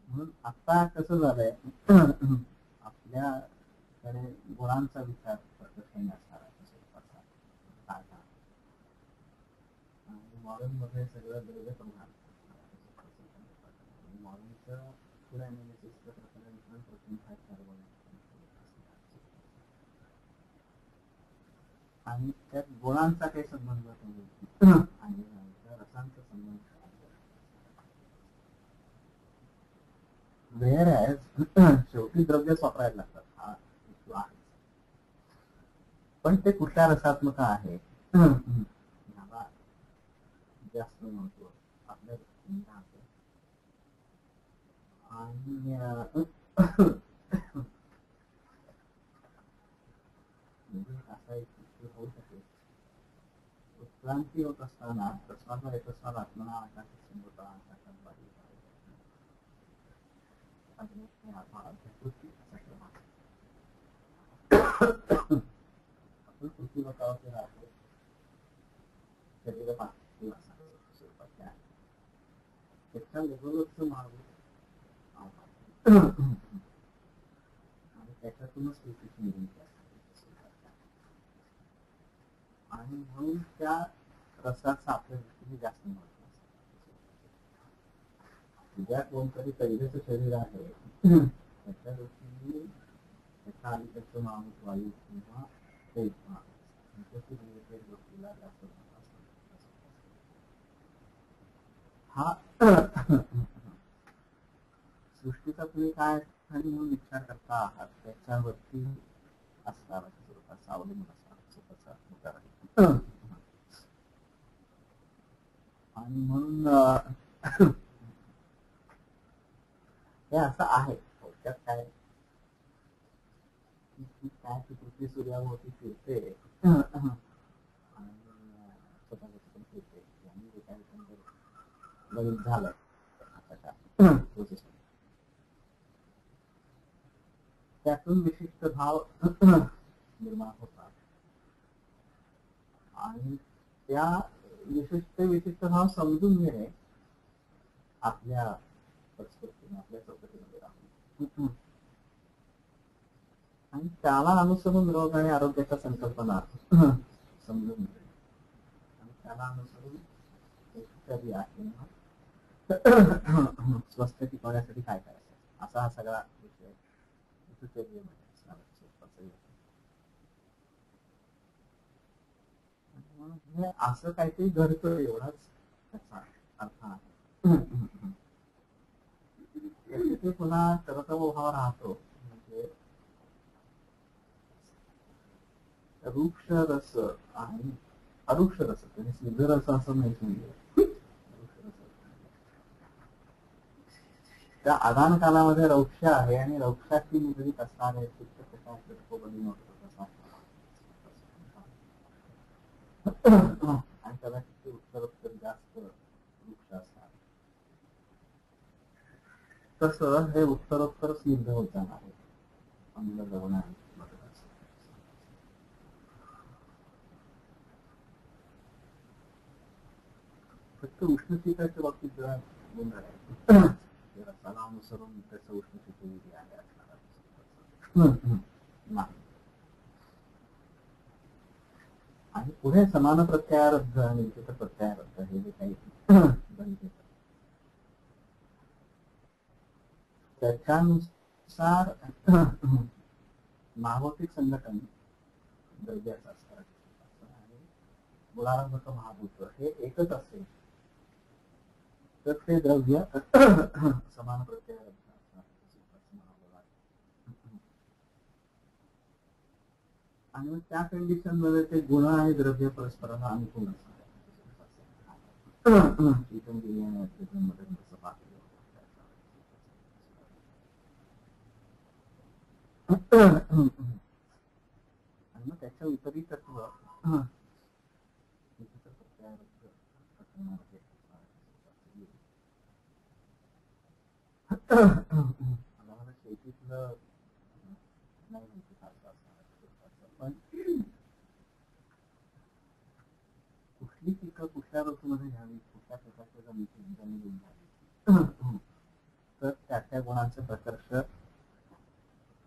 [SPEAKER 1] म्हणून आता कसं झालंय आपल्याकडे गुणांचा विचार मॉडर्न मध्ये सगळं द्रव्य प्रधान मॉडर्नचं फूड अनालिसिसच्या प्रकारे आणि त्यात गुणांचा काही संबंध नाही आणि रसांचा संबंध शेवटी द्रव्यच वापरायला लागतात, हा हेतू आहे. पण ते कुठल्या रसात्मक आहे याला जास्त महत्व आपल्या दृष्टीने आहे. आणि असा एक होऊ शकेल, उत्क्रांती होत असताना प्रश्नाला येत असताना आत्मना आकाशात समोर आकाशात बाहेर आपण पृथ्वी लोकांवरती राहतो, शरीर स्वरूपाचे आहे, त्याच्या लेवलच मार्ग आणि त्याच्यातूनच पृथ्वीची निर्मिती असते. आणि म्हणून त्या रसाचा आपल्या दृष्टीने जास्त महत्व असतं. ज्या कोणतरी कैद्याचं शरीर आहे त्याच्या दृष्टीने त्याच्या अलीकडचं माणूस वायू किंवा गोष्टीला जास्त हा सृष्टीचा तुम्ही काय म्हणून विचार करता आहात त्याच्यावरती असणार स्वरूपाचा अवलंबून असणार स्वतःचा विचार आहे. आणि म्हणून हे असं आहे थोडक्यात काय की पृथ्वी सूर्याभोवती फिरते आणि स्वतःच पण फिरते आणि जे काही बदल झालं त्यातून विशिष्ट भाव निर्माण होतात आणि त्या विशिष्ट भाव समजून घेणे आपल्या परस्परीने आपल्या चौकटीमध्ये राहून आणि त्याला अनुसरून रोग आणि आरोग्याच्या संकल्पना समजून घेणे आणि त्याला अनुसरून स्वस्थ टिकवण्यासाठी काय करायचं असा हा सगळा विषय असं काहीतरी घडतं एवढाच त्याचा अर्थ आहे. ते पुन्हा तरतव भाव राहतो म्हणजे वृक्ष रस आणि अरुक्ष रस म्हणजे सिद्ध रस असं नाही. त्या आदान कालामध्ये रौक्ष आहे आणि रौक्षाची निगडीत असणारे आणि कदाचित ते उत्तरोत्तर जास्त वृक्ष असणार तसं हे उत्तरोत्तर सिद्ध होत जाणार आहे. अंग जगणार फक्त उष्णतेच्या बाबतीत जरा गोंधळ आहे. रसाला अनुसरून त्याचं उष्णतेची आहे नाही आणि पुढे समान प्रत्यारब्ध आणि विचित्र प्रत्यारब्ध हे जे काही गणित त्याच्यानुसार महाभौतिक संघटन द्रव्याचं असतं आणि गुणारंभक महाभूत हे एकच असेल तर ते द्रव्य समान प्रत्यारब्ध आणि मग त्या कंडिशन मध्ये ते गुण आणि द्रव्य परस्परांना अनुकूल असतात. आणि मग त्याच्या विपरीतत्व शेतीतलं नाही माहिती पण कुठली पिकं कुठल्या ऋतूमध्ये घ्यावी कुठल्या प्रकारच्या जमिनीतून घ्यावी तर त्या गुणांचे प्रकर्ष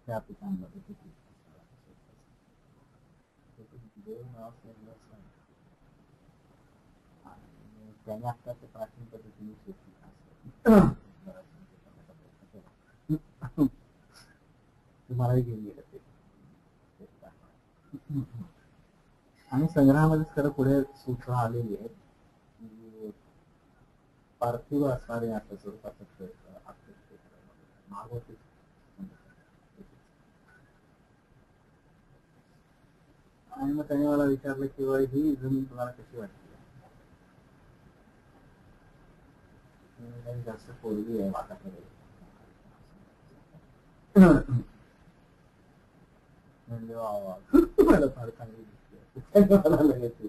[SPEAKER 1] त्या पिकांमध्ये किती त्याने आत्ताच्या प्राचीन पद्धतीने शेती तुम्हालाही घेऊन गेलं ते आणि संग्रहामध्येच खरं पुढे सूत्र आलेली आहे की पार्थिव असणारे अशा स्वरूपाचं मागवते. आणि मग त्याने मला विचारलं की बाई ही जमीन तुम्हाला कशी वाटते. जास्त पोरगी आहे वाटाकडे म्हणजे मला फार चांगली दिसते. मला लगेच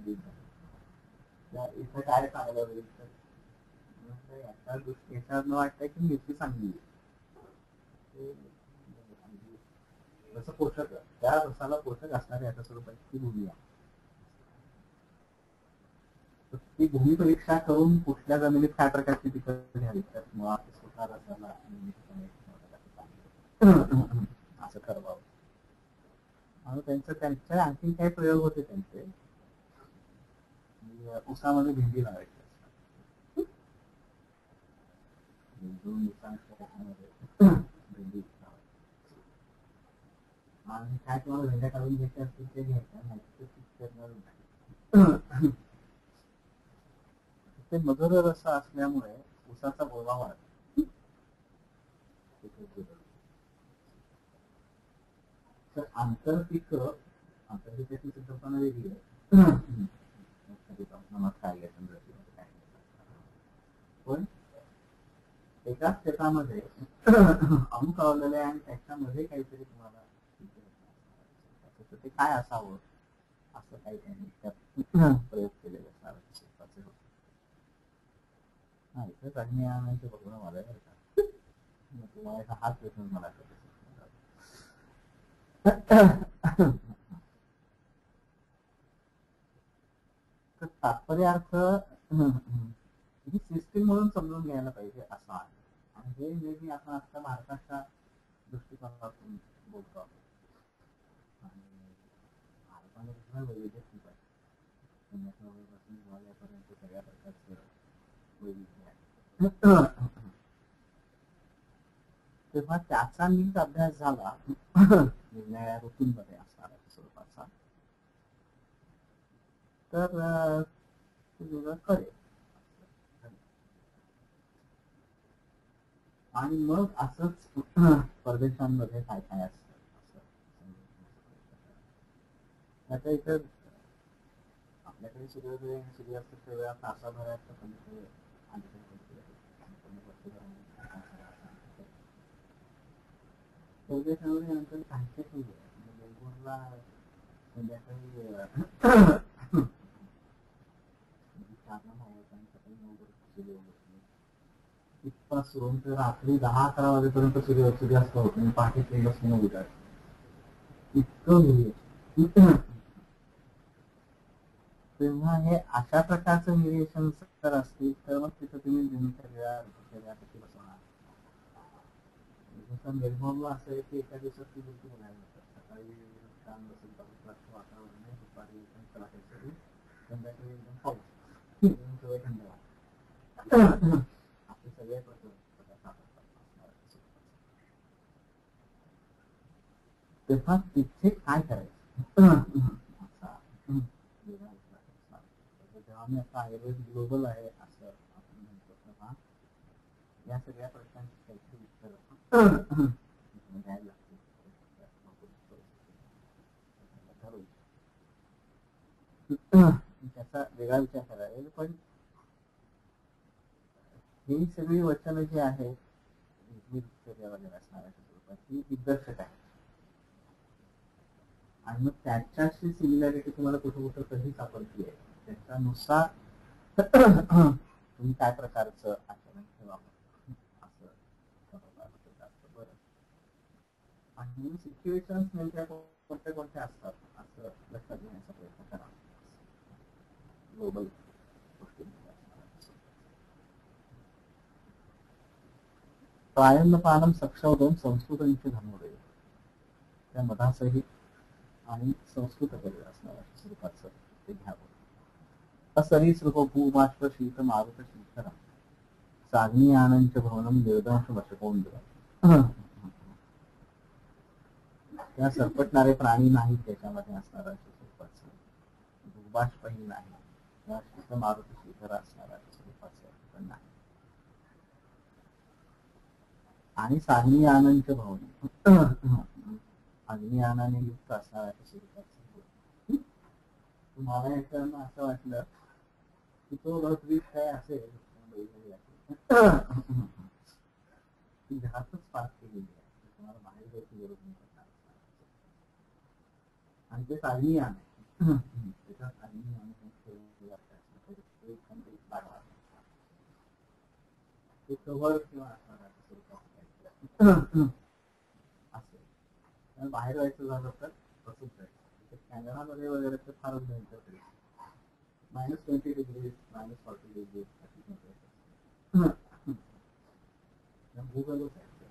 [SPEAKER 1] इथं काय चांगलं होईल तर याच्या दृष्टीनं वाटतंय की मिरची चांगली आहे. तसं पोषक त्या रसाला पोषक असणारी याच्या स्वरूपाची भूमी आहे. ती भूमी परीक्षा करून कुठल्या जमिनीत काय प्रकारची पिकं घ्यावी तर स्वतः रसाला असं ठरवावं. आणि त्यांचे आणखी काही प्रयोग होते त्यांचे. उसामध्ये भेंडी लावायची असतात. भेंडी आणि काय तुम्हाला भेंड्या काढून घ्यायच्या असतील ते घ्यायच्या नाही. ते मधुर रस असल्यामुळे उसाचा गोळवा वाढतो. तर आंतरपीक आंतरपिकाची संकल्पना वेगळी आहे. पण एकाच शेतामध्ये अमुक लावलेले आणि त्याच्यामध्ये काहीतरी तुम्हाला ते काय असावं असं काही त्यांनी त्यात प्रयोग केलेले असणार. हा इथंच अग्नी आणायचं बघणं मला बरं का. तुम्हाला हात प्रश्न मला तर तात्पर्यार्थ ही सिस्टीम म्हणून समजून घ्यायला पाहिजे असं आहे. आणि हे नेहमी आपण आता भारताच्या दृष्टिकोनातून बोलतो आहोत. आणि भारतामध्ये वैविध्य खूप आहे. कन्याकुमारीपासून हिमालयापर्यंत सगळ्या प्रकारचं वैविध्य आहे. तेव्हा त्याचा नीट अभ्यास झाला वेगवेगळ्या ऋतूंमध्ये असणाऱ्या स्वरूपाचा तर वेगळं कळेल. आणि मग असंच परदेशांमध्ये काय काय असतं आता इतर आपल्याकडे सूर्यास्ताच्या वेळा तासाभरात परदेशामध्ये नंतर काहीच बेंगलोरला संध्याकाळी 4 पासून तर रात्री 10-11 वाजेपर्यंत सूर्यास्त होत आणि पहाटे 3 वाजता उठायचं इतकं. तेव्हा हे अशा प्रकारचं निरीक्षण जर असतील तर मग तिथं तुम्ही दिनचर्या कशी बसवणार. निर्मला असं आहे की एका दिवसात ती गोष्टी बघायला जातात. सकाळी छान बसेल वातावरण आहे, दुपारी एकदम कडाक्याची, संध्याकाळी एकदम पाऊस, सगळं थंड आपले सगळे तेव्हा तिथे काय करायचं. जेव्हा मी आता आयुर्वेद ग्लोबल आहे असं आपण म्हणतो तेव्हा या सगळ्या प्रश्नांची काहीतरी उत्तर द्यायला लागते. त्याचा वेगळा विचार करायला. पण ही सगळी वचनं जी आहेत वगैरे असणाऱ्या स्वरूपाची दिग्दर्शक आहे. आणि मग त्याच्याशी सिमिलॅरिटी तुम्हाला कुठं कुठं कधी सापडती आहे त्याच्यानुसार तुम्ही काय प्रकारचं आचरण ठेवावं असं बरं. आणि सिच्युएशन्स नेमक्या कोणत्या कोणत्या असतात असं लक्षात घेण्याचा प्रयत्न करा. ग्लोबल प्रायन्नपानं सक्षौदं संस्कृतनित्य धर्मोदय त्या मधासहित आणि संस्कृत असणाऱ्या स्वरूपाचं ते घ्यावं. असरीसृप भूमाश्व शीत मारुत शीतरा साग्नी आनंच भवनम निर्दंश वशकोंड. त्या सरपटणारे प्राणी नाहीत त्याच्यामध्ये असणाऱ्या स्वरूपाचं बाष्पहीन आहे, किंवा शुद्ध मारुती श्रीधर असणारा स्वरूपाचे पण नाही. आणि साहिनी आनंद भावने अग्नियानाने युक्त असणाऱ्या स्वरूपाचे. तुम्हाला याच्यानं असं वाटलं की तो भगवीत काय असेल ती घरातच पार केलेली आहे, तुम्हाला बाहेर जायची गरज नाही पडणार. आणि ते अग्नियान आहे, त्याच्यात अग्नियान ते कव्हर किंवा असणाऱ्या स्वरूपात असेल. बाहेर जायचं झालं तर तसंच जायचं. कॅमेरामध्ये वगैरे तर फारच भयंकर तरी -20 डिग्री -40 डिग्री भूगलच आहे.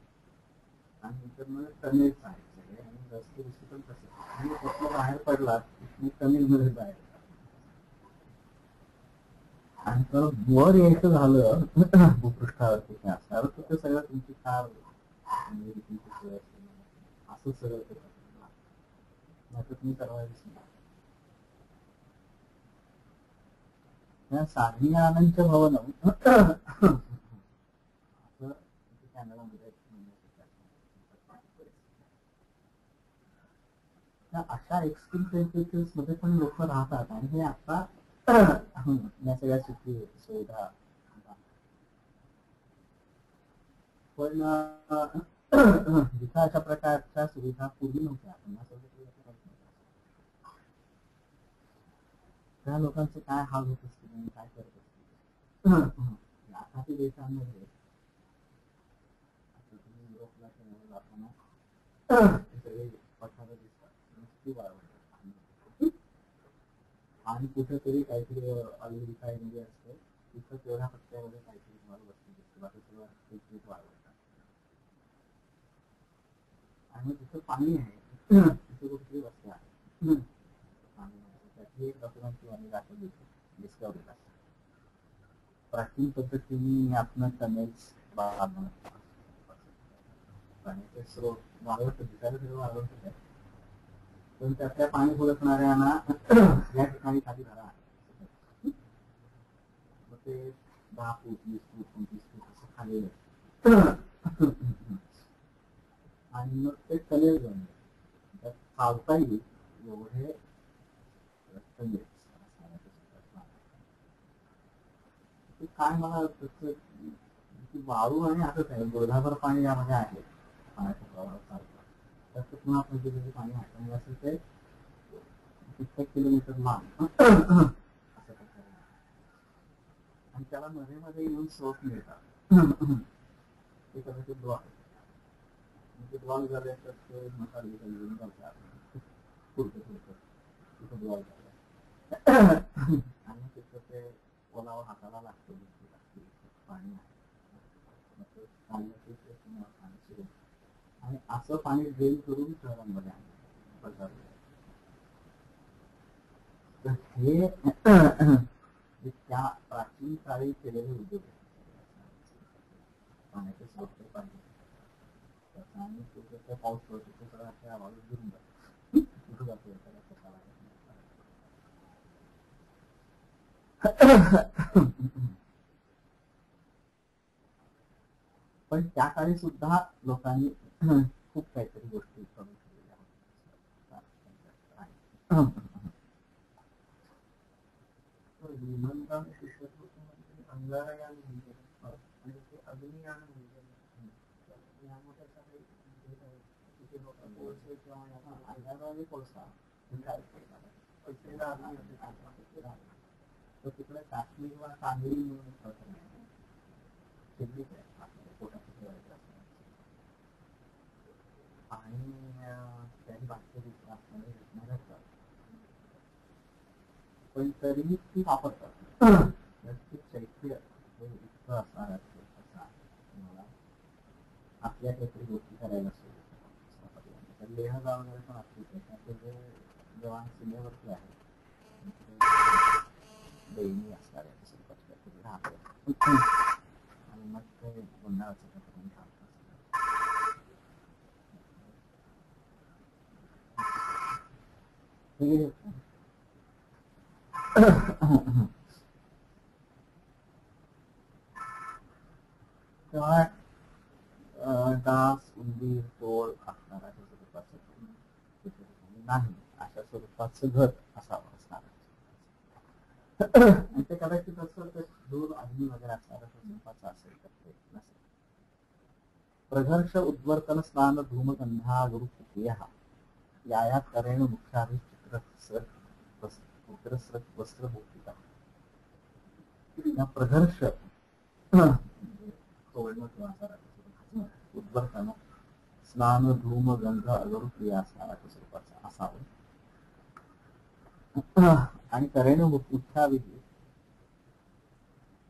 [SPEAKER 1] आणि नंतर तमिळ आहे आणि रस्ते विषय पण तसे आणि त्यातलं बाहेर पडला मी तमिळमध्ये बाहेर. आणि तर वर यायचं झालं भूपृष्ठावरती असणार तर ते सगळं तुमची कार असं सगळं नाही तर तुम्ही करायलाच नाही. साधी आनंदच्या भवनम असं कॅनडामध्ये अशा एक्स्ट्रीम टेम्परेचर्स मध्ये पण लोक राहतात. आणि हे आता या सगळ्या सुविधा पण जिथं अशा प्रकारच्या सुविधा पूर्वी नव्हत्या, त्या लोकांचे काय हाल होत असतील आणि काय करत असतील. आखाती देशांमध्ये तुम्ही युरोपला जाताना सगळे पठार दिसतात, नुसती वाळवंट आणि कुठेतरी काहीतरी ऑइल रिफायनरी असते, तिथं तेवढ्या पट्ट्यामध्ये काहीतरी तुम्हाला वस्तू दिसते, बाकी सगळं वाळवंट. आणि तिथं पाणी आहे, तिथे कुठेतरी वस्ती आहे. त्याची एक डॉक्युमेंटरी आम्ही दाखवली डिस्कवरीला. प्राचीन पद्धतीने आपण टनेल्स पाण्याचे स्रोत वाळवंट दिसायला सगळं वाळवंट आहे, पण त्यातल्या पाणी फुलकणाऱ्यांना या ठिकाणी खाली घरा आहे. मग ते 10 फूट 20 फूट 25 फूट असं खाली आणि मग ते टनेल घेऊन त्यात चालता येईल एवढे काय मला तसं वाळू आणि असंच आहे, गुडघाभर पाणी यामध्ये आहे पाण्याच्या प्रवाहात. त्याचं पुन्हा आपण पाणी हाताने असेल ते कित्येक किलोमीटर लांब असं प्रकारे. आणि त्याला मध्ये मध्ये येऊन स्रोत मिळतात, ते कदाचित ब्लॉक ब्लॉक झाले तर ते मसाले घेऊन जातात पुढचं तिथं ब्लॉक झालं आणि तिथं ते ओलावा हाताला लागतो पाणी आणि असं पाणी ड्रेन करून शहरांमध्ये आणलं. तर हे त्या प्राचीन काळी केलेले उद्योग पाण्याचे स्रोत पाणी आणि पाऊस पडतो तो सगळं अशा आवाज घेऊन जातो कुठं जातो पण त्या काळी सुद्धा लोकांनी खूप काहीतरी गोष्टी करून ठेवलेल्या होत्या. अंगारयान म्हणजे ते अग्नियान म्हणजे कोळसा तिकडे काश्मीर वा कांगरी म्हणून आणि त्याची बाकीच्या पण तरीही ती वापरतात. शैत्य इतकं असणार आपल्या काहीतरी गोष्टी करायला सुरू. लेहगाव वगैरे पण असते, जे जवान सीमेवरती आहे दैनी असणार राहते आणि मग ते उन्हाळ्याचं तेव्हा डास, उंदीर, टोळ असणार अशा स्वरूपाचं नाही, अशा स्वरूपाचं घर असावं असणार. आणि ते कदाचित असं ते धूर अग्नी वगैरे असणाऱ्या स्वरूपाचं असेल तर ते नसेल. प्रघर्ष उद्वर्तन स्नान धूमगंधा गुरुप्रिय याया करेण मुख्याभि चित्रस्रक वस्त्र भूषिता. या प्रघर्ष उद्वर्तन स्नान धूम गंध अगरुप्रिय असणारा स्वरूपाचा असावं. आणि करेणू मुख्याविधी,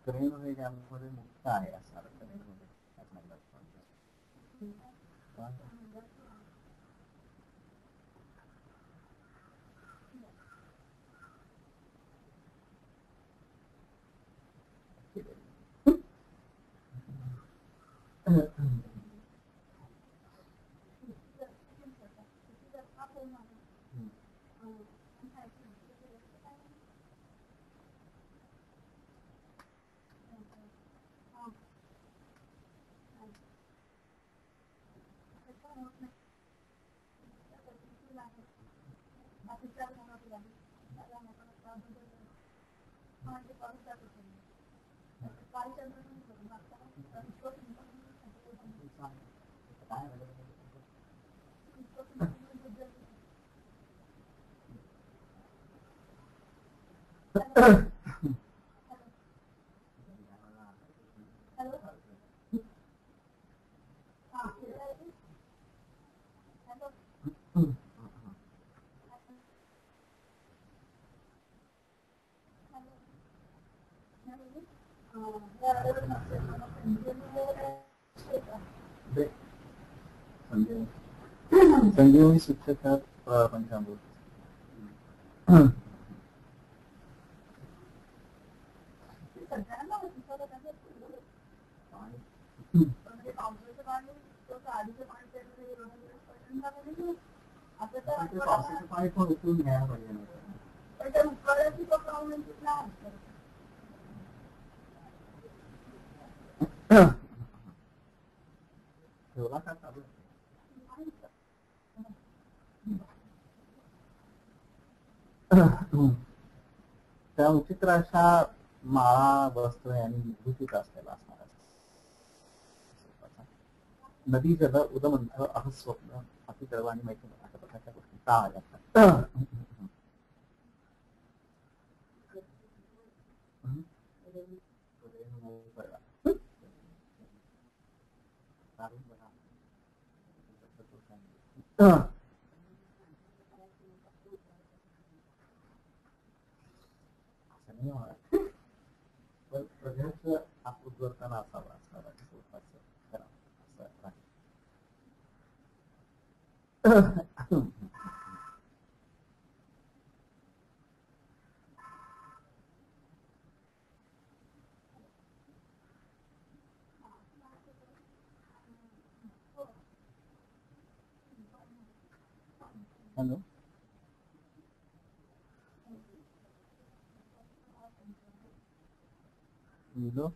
[SPEAKER 1] करेणू हे ज्यामध्ये मुख्य आहे असणार करेणू संजीवनी शिक्षक पंचामृत. पावसाचं पाणी पण उचलून घ्यायला पाहिजे. ठेवला का चालू त्या विचित्र अशा माळा वस्त्र यांनी विभूषित असलेला असणार. नदी जल उदमंथ अहस्वप्न अतिकळवा आणि मैत्री अशा प्रकारच्या गोष्टी टाळल्या जातात. प्रघर्ष उद्वर्तन असावा असणारा स्वरूपाचं करावं असं आहे. हॅलो विलो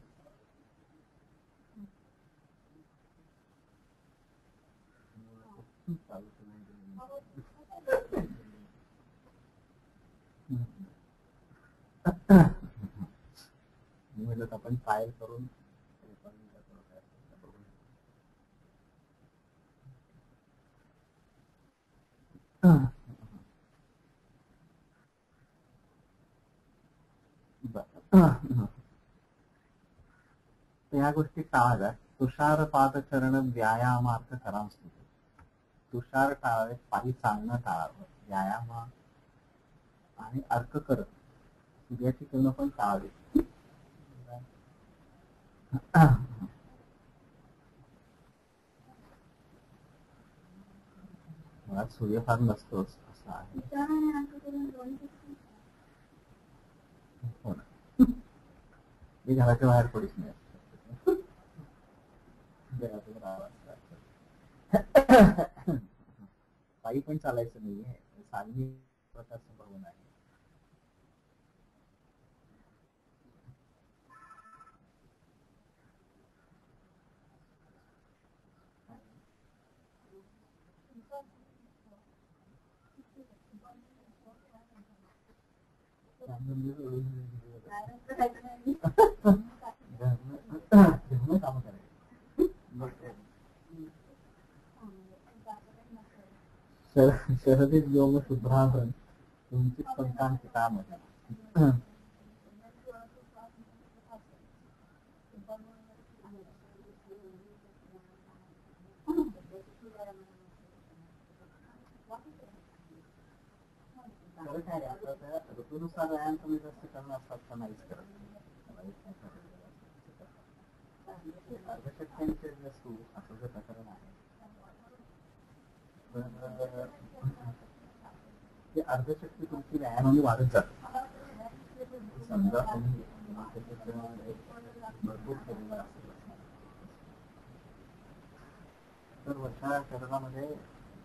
[SPEAKER 1] म्हणलं आपण फाईल करून या गोष्टी टाळाव्यात. तुषार पादचरण व्यायामार्थ करावं. तुषार टाळावे, पायी चालणं टाळावं, व्यायाम आणि अर्क करत सूर्याची किरण पण टाळावी. मुळात सूर्य फार नसतोच असं आहे. हो ना, मी घराच्या बाहेर पडीच नाही. पायी पण चालायचं नाहीये, साधी प्रकारचं भवन आहे. काम करायचं शरदीत योम शुभ्राभरण तुमची पंखांची काम आहे. ऋतूनुसार व्यायाम तुम्ही जास्त करणं असतात का नाहीच करत अर्धशक्त्यांचे नसू असं जर प्रकरण आहे ते अर्धशक्ती तुमची व्यायामाने वाढत जाते. समजा तुम्ही भरपूर केलेलं असेल तर वर्षा शरीरामध्ये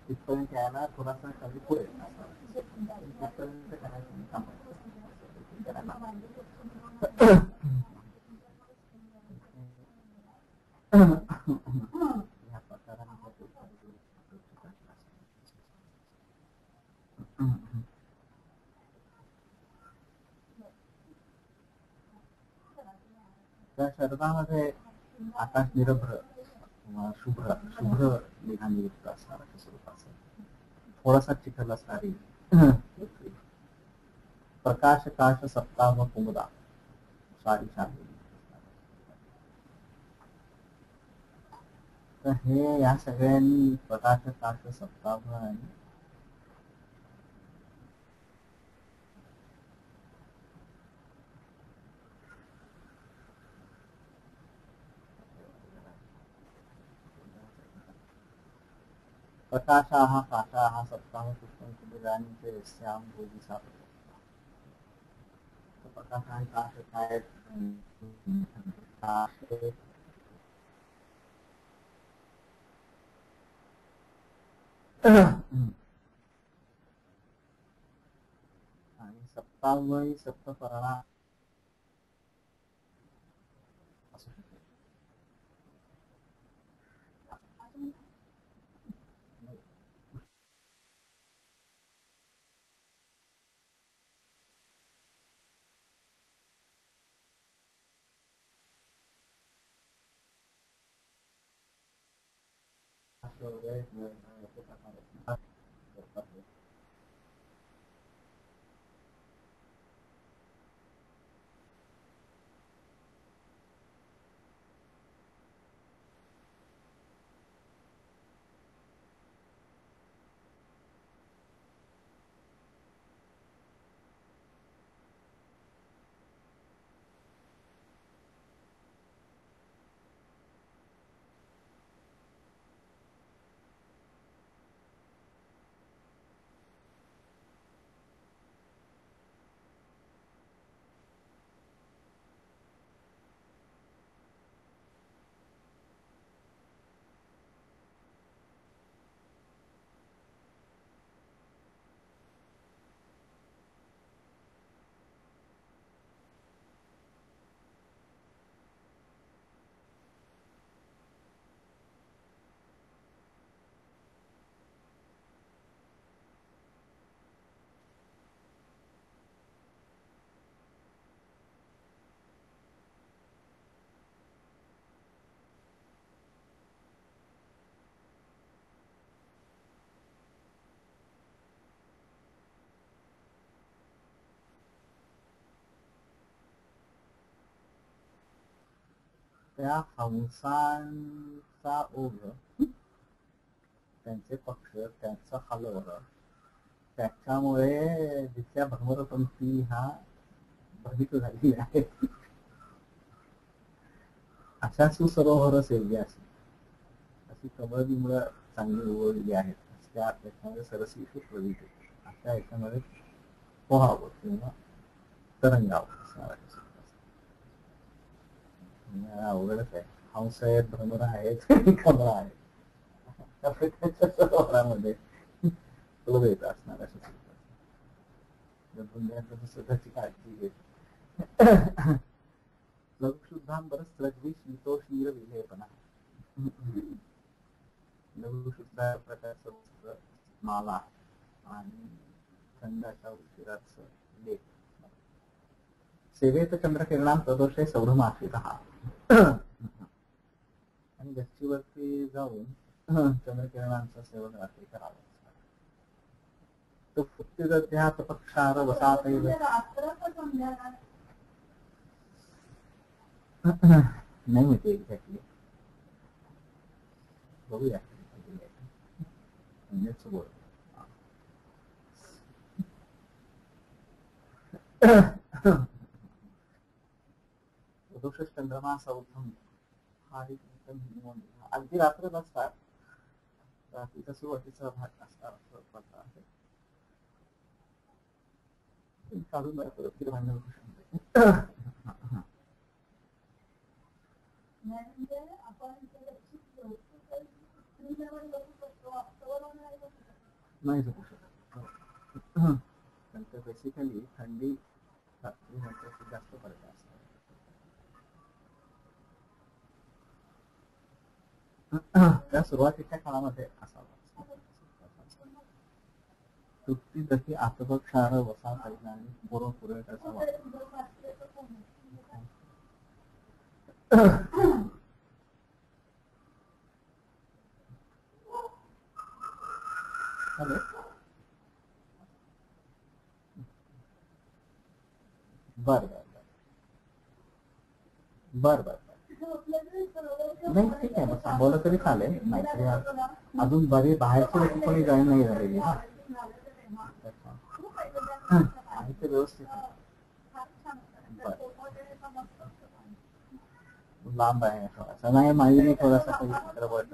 [SPEAKER 1] तिथपर्यंत यायला थोडासा कमी पुढे तिथपर्यंत करायचं काम ह्या प्रकाराने त्या शरीरामध्ये आकाश निरभ्र किंवा शुभ्र शुभ्र निघानियुक्त असणारा स्वरूपाचं थोडासा चिखल असणारी प्रकाश काश सप्ताह कुमुदा सारी शांती. तर हे या सगळ्यांनी प्रकाश काश सप्ताह आणि प्रकाशाः काशाः सप्ताह पुष्पं कुबेरांचे श्याम भोगी सापडतात. प्रकाश आणि काश काय आणि सप्तावही सप्तपर्णा असू शकते. त्या हंसांचा ओघ त्यांचे पक्ष त्यांचा हलवल त्याच्यामुळे जिथल्या भ्रमरपंथी हा भ्रमित झालेली आहे. अशा सुसरोवर सेवली अशी कमळबिंबळ चांगली ओळखली आहेत. त्याच्यामध्ये सरसी प्रवीत अशा याच्यामध्ये पोहावं किंवा तरंगावं अवघडच आहे. हंस आहेत, भ्रमर आहेत, कमळ आहेत. सरोवरामध्ये प्लव येत असणार अशा स्वतःची काळजी घेत लघुशुद्धांबरच रजवी शीतोष नीर विलेपणा लघुशुद्ध प्रकारचं वस्त्र, माला आणि थंड अशा उशिराचं लेख. सेवेत चंद्रकिरणां प्रदोषे सौरमासिक आणि गच्चीवरती जाऊन चंद्रकिरणांचं सेवन रात्री करावं. तो फुक्तिदध्यात पक्षार वसात नाही माहिती एक्झॅक्टली, बघूया म्हणजेच बोल. प्रदोष चंद्रमा सौथम हा एक अगदी रात्र नसतात, रात्रीचा सुरुवातीचा भाग असतात असं आहे. काढून भांडण नाही झोपू शकत. नंतर बेसिकली थंडी रात्री नंतर जास्त पडत असतात. त्या सुरुवातीच्या काळामध्ये असावा. तृप्ती जशी आतबग क्षार वसा परिणामी पूर्व पुरवठ्याचा वापर. हॅलो, बर बर बर बर बर नाही ठीक आहे, मग थांबवलं तरी चालेल. नाहीतरी अजून बरी बाहेरची लोक कोणी जॉईन नाही झालेली ना, आहे ते व्यवस्थित लांब आहे थोडासा. नाही माहिती थोडासा काही चित्रपट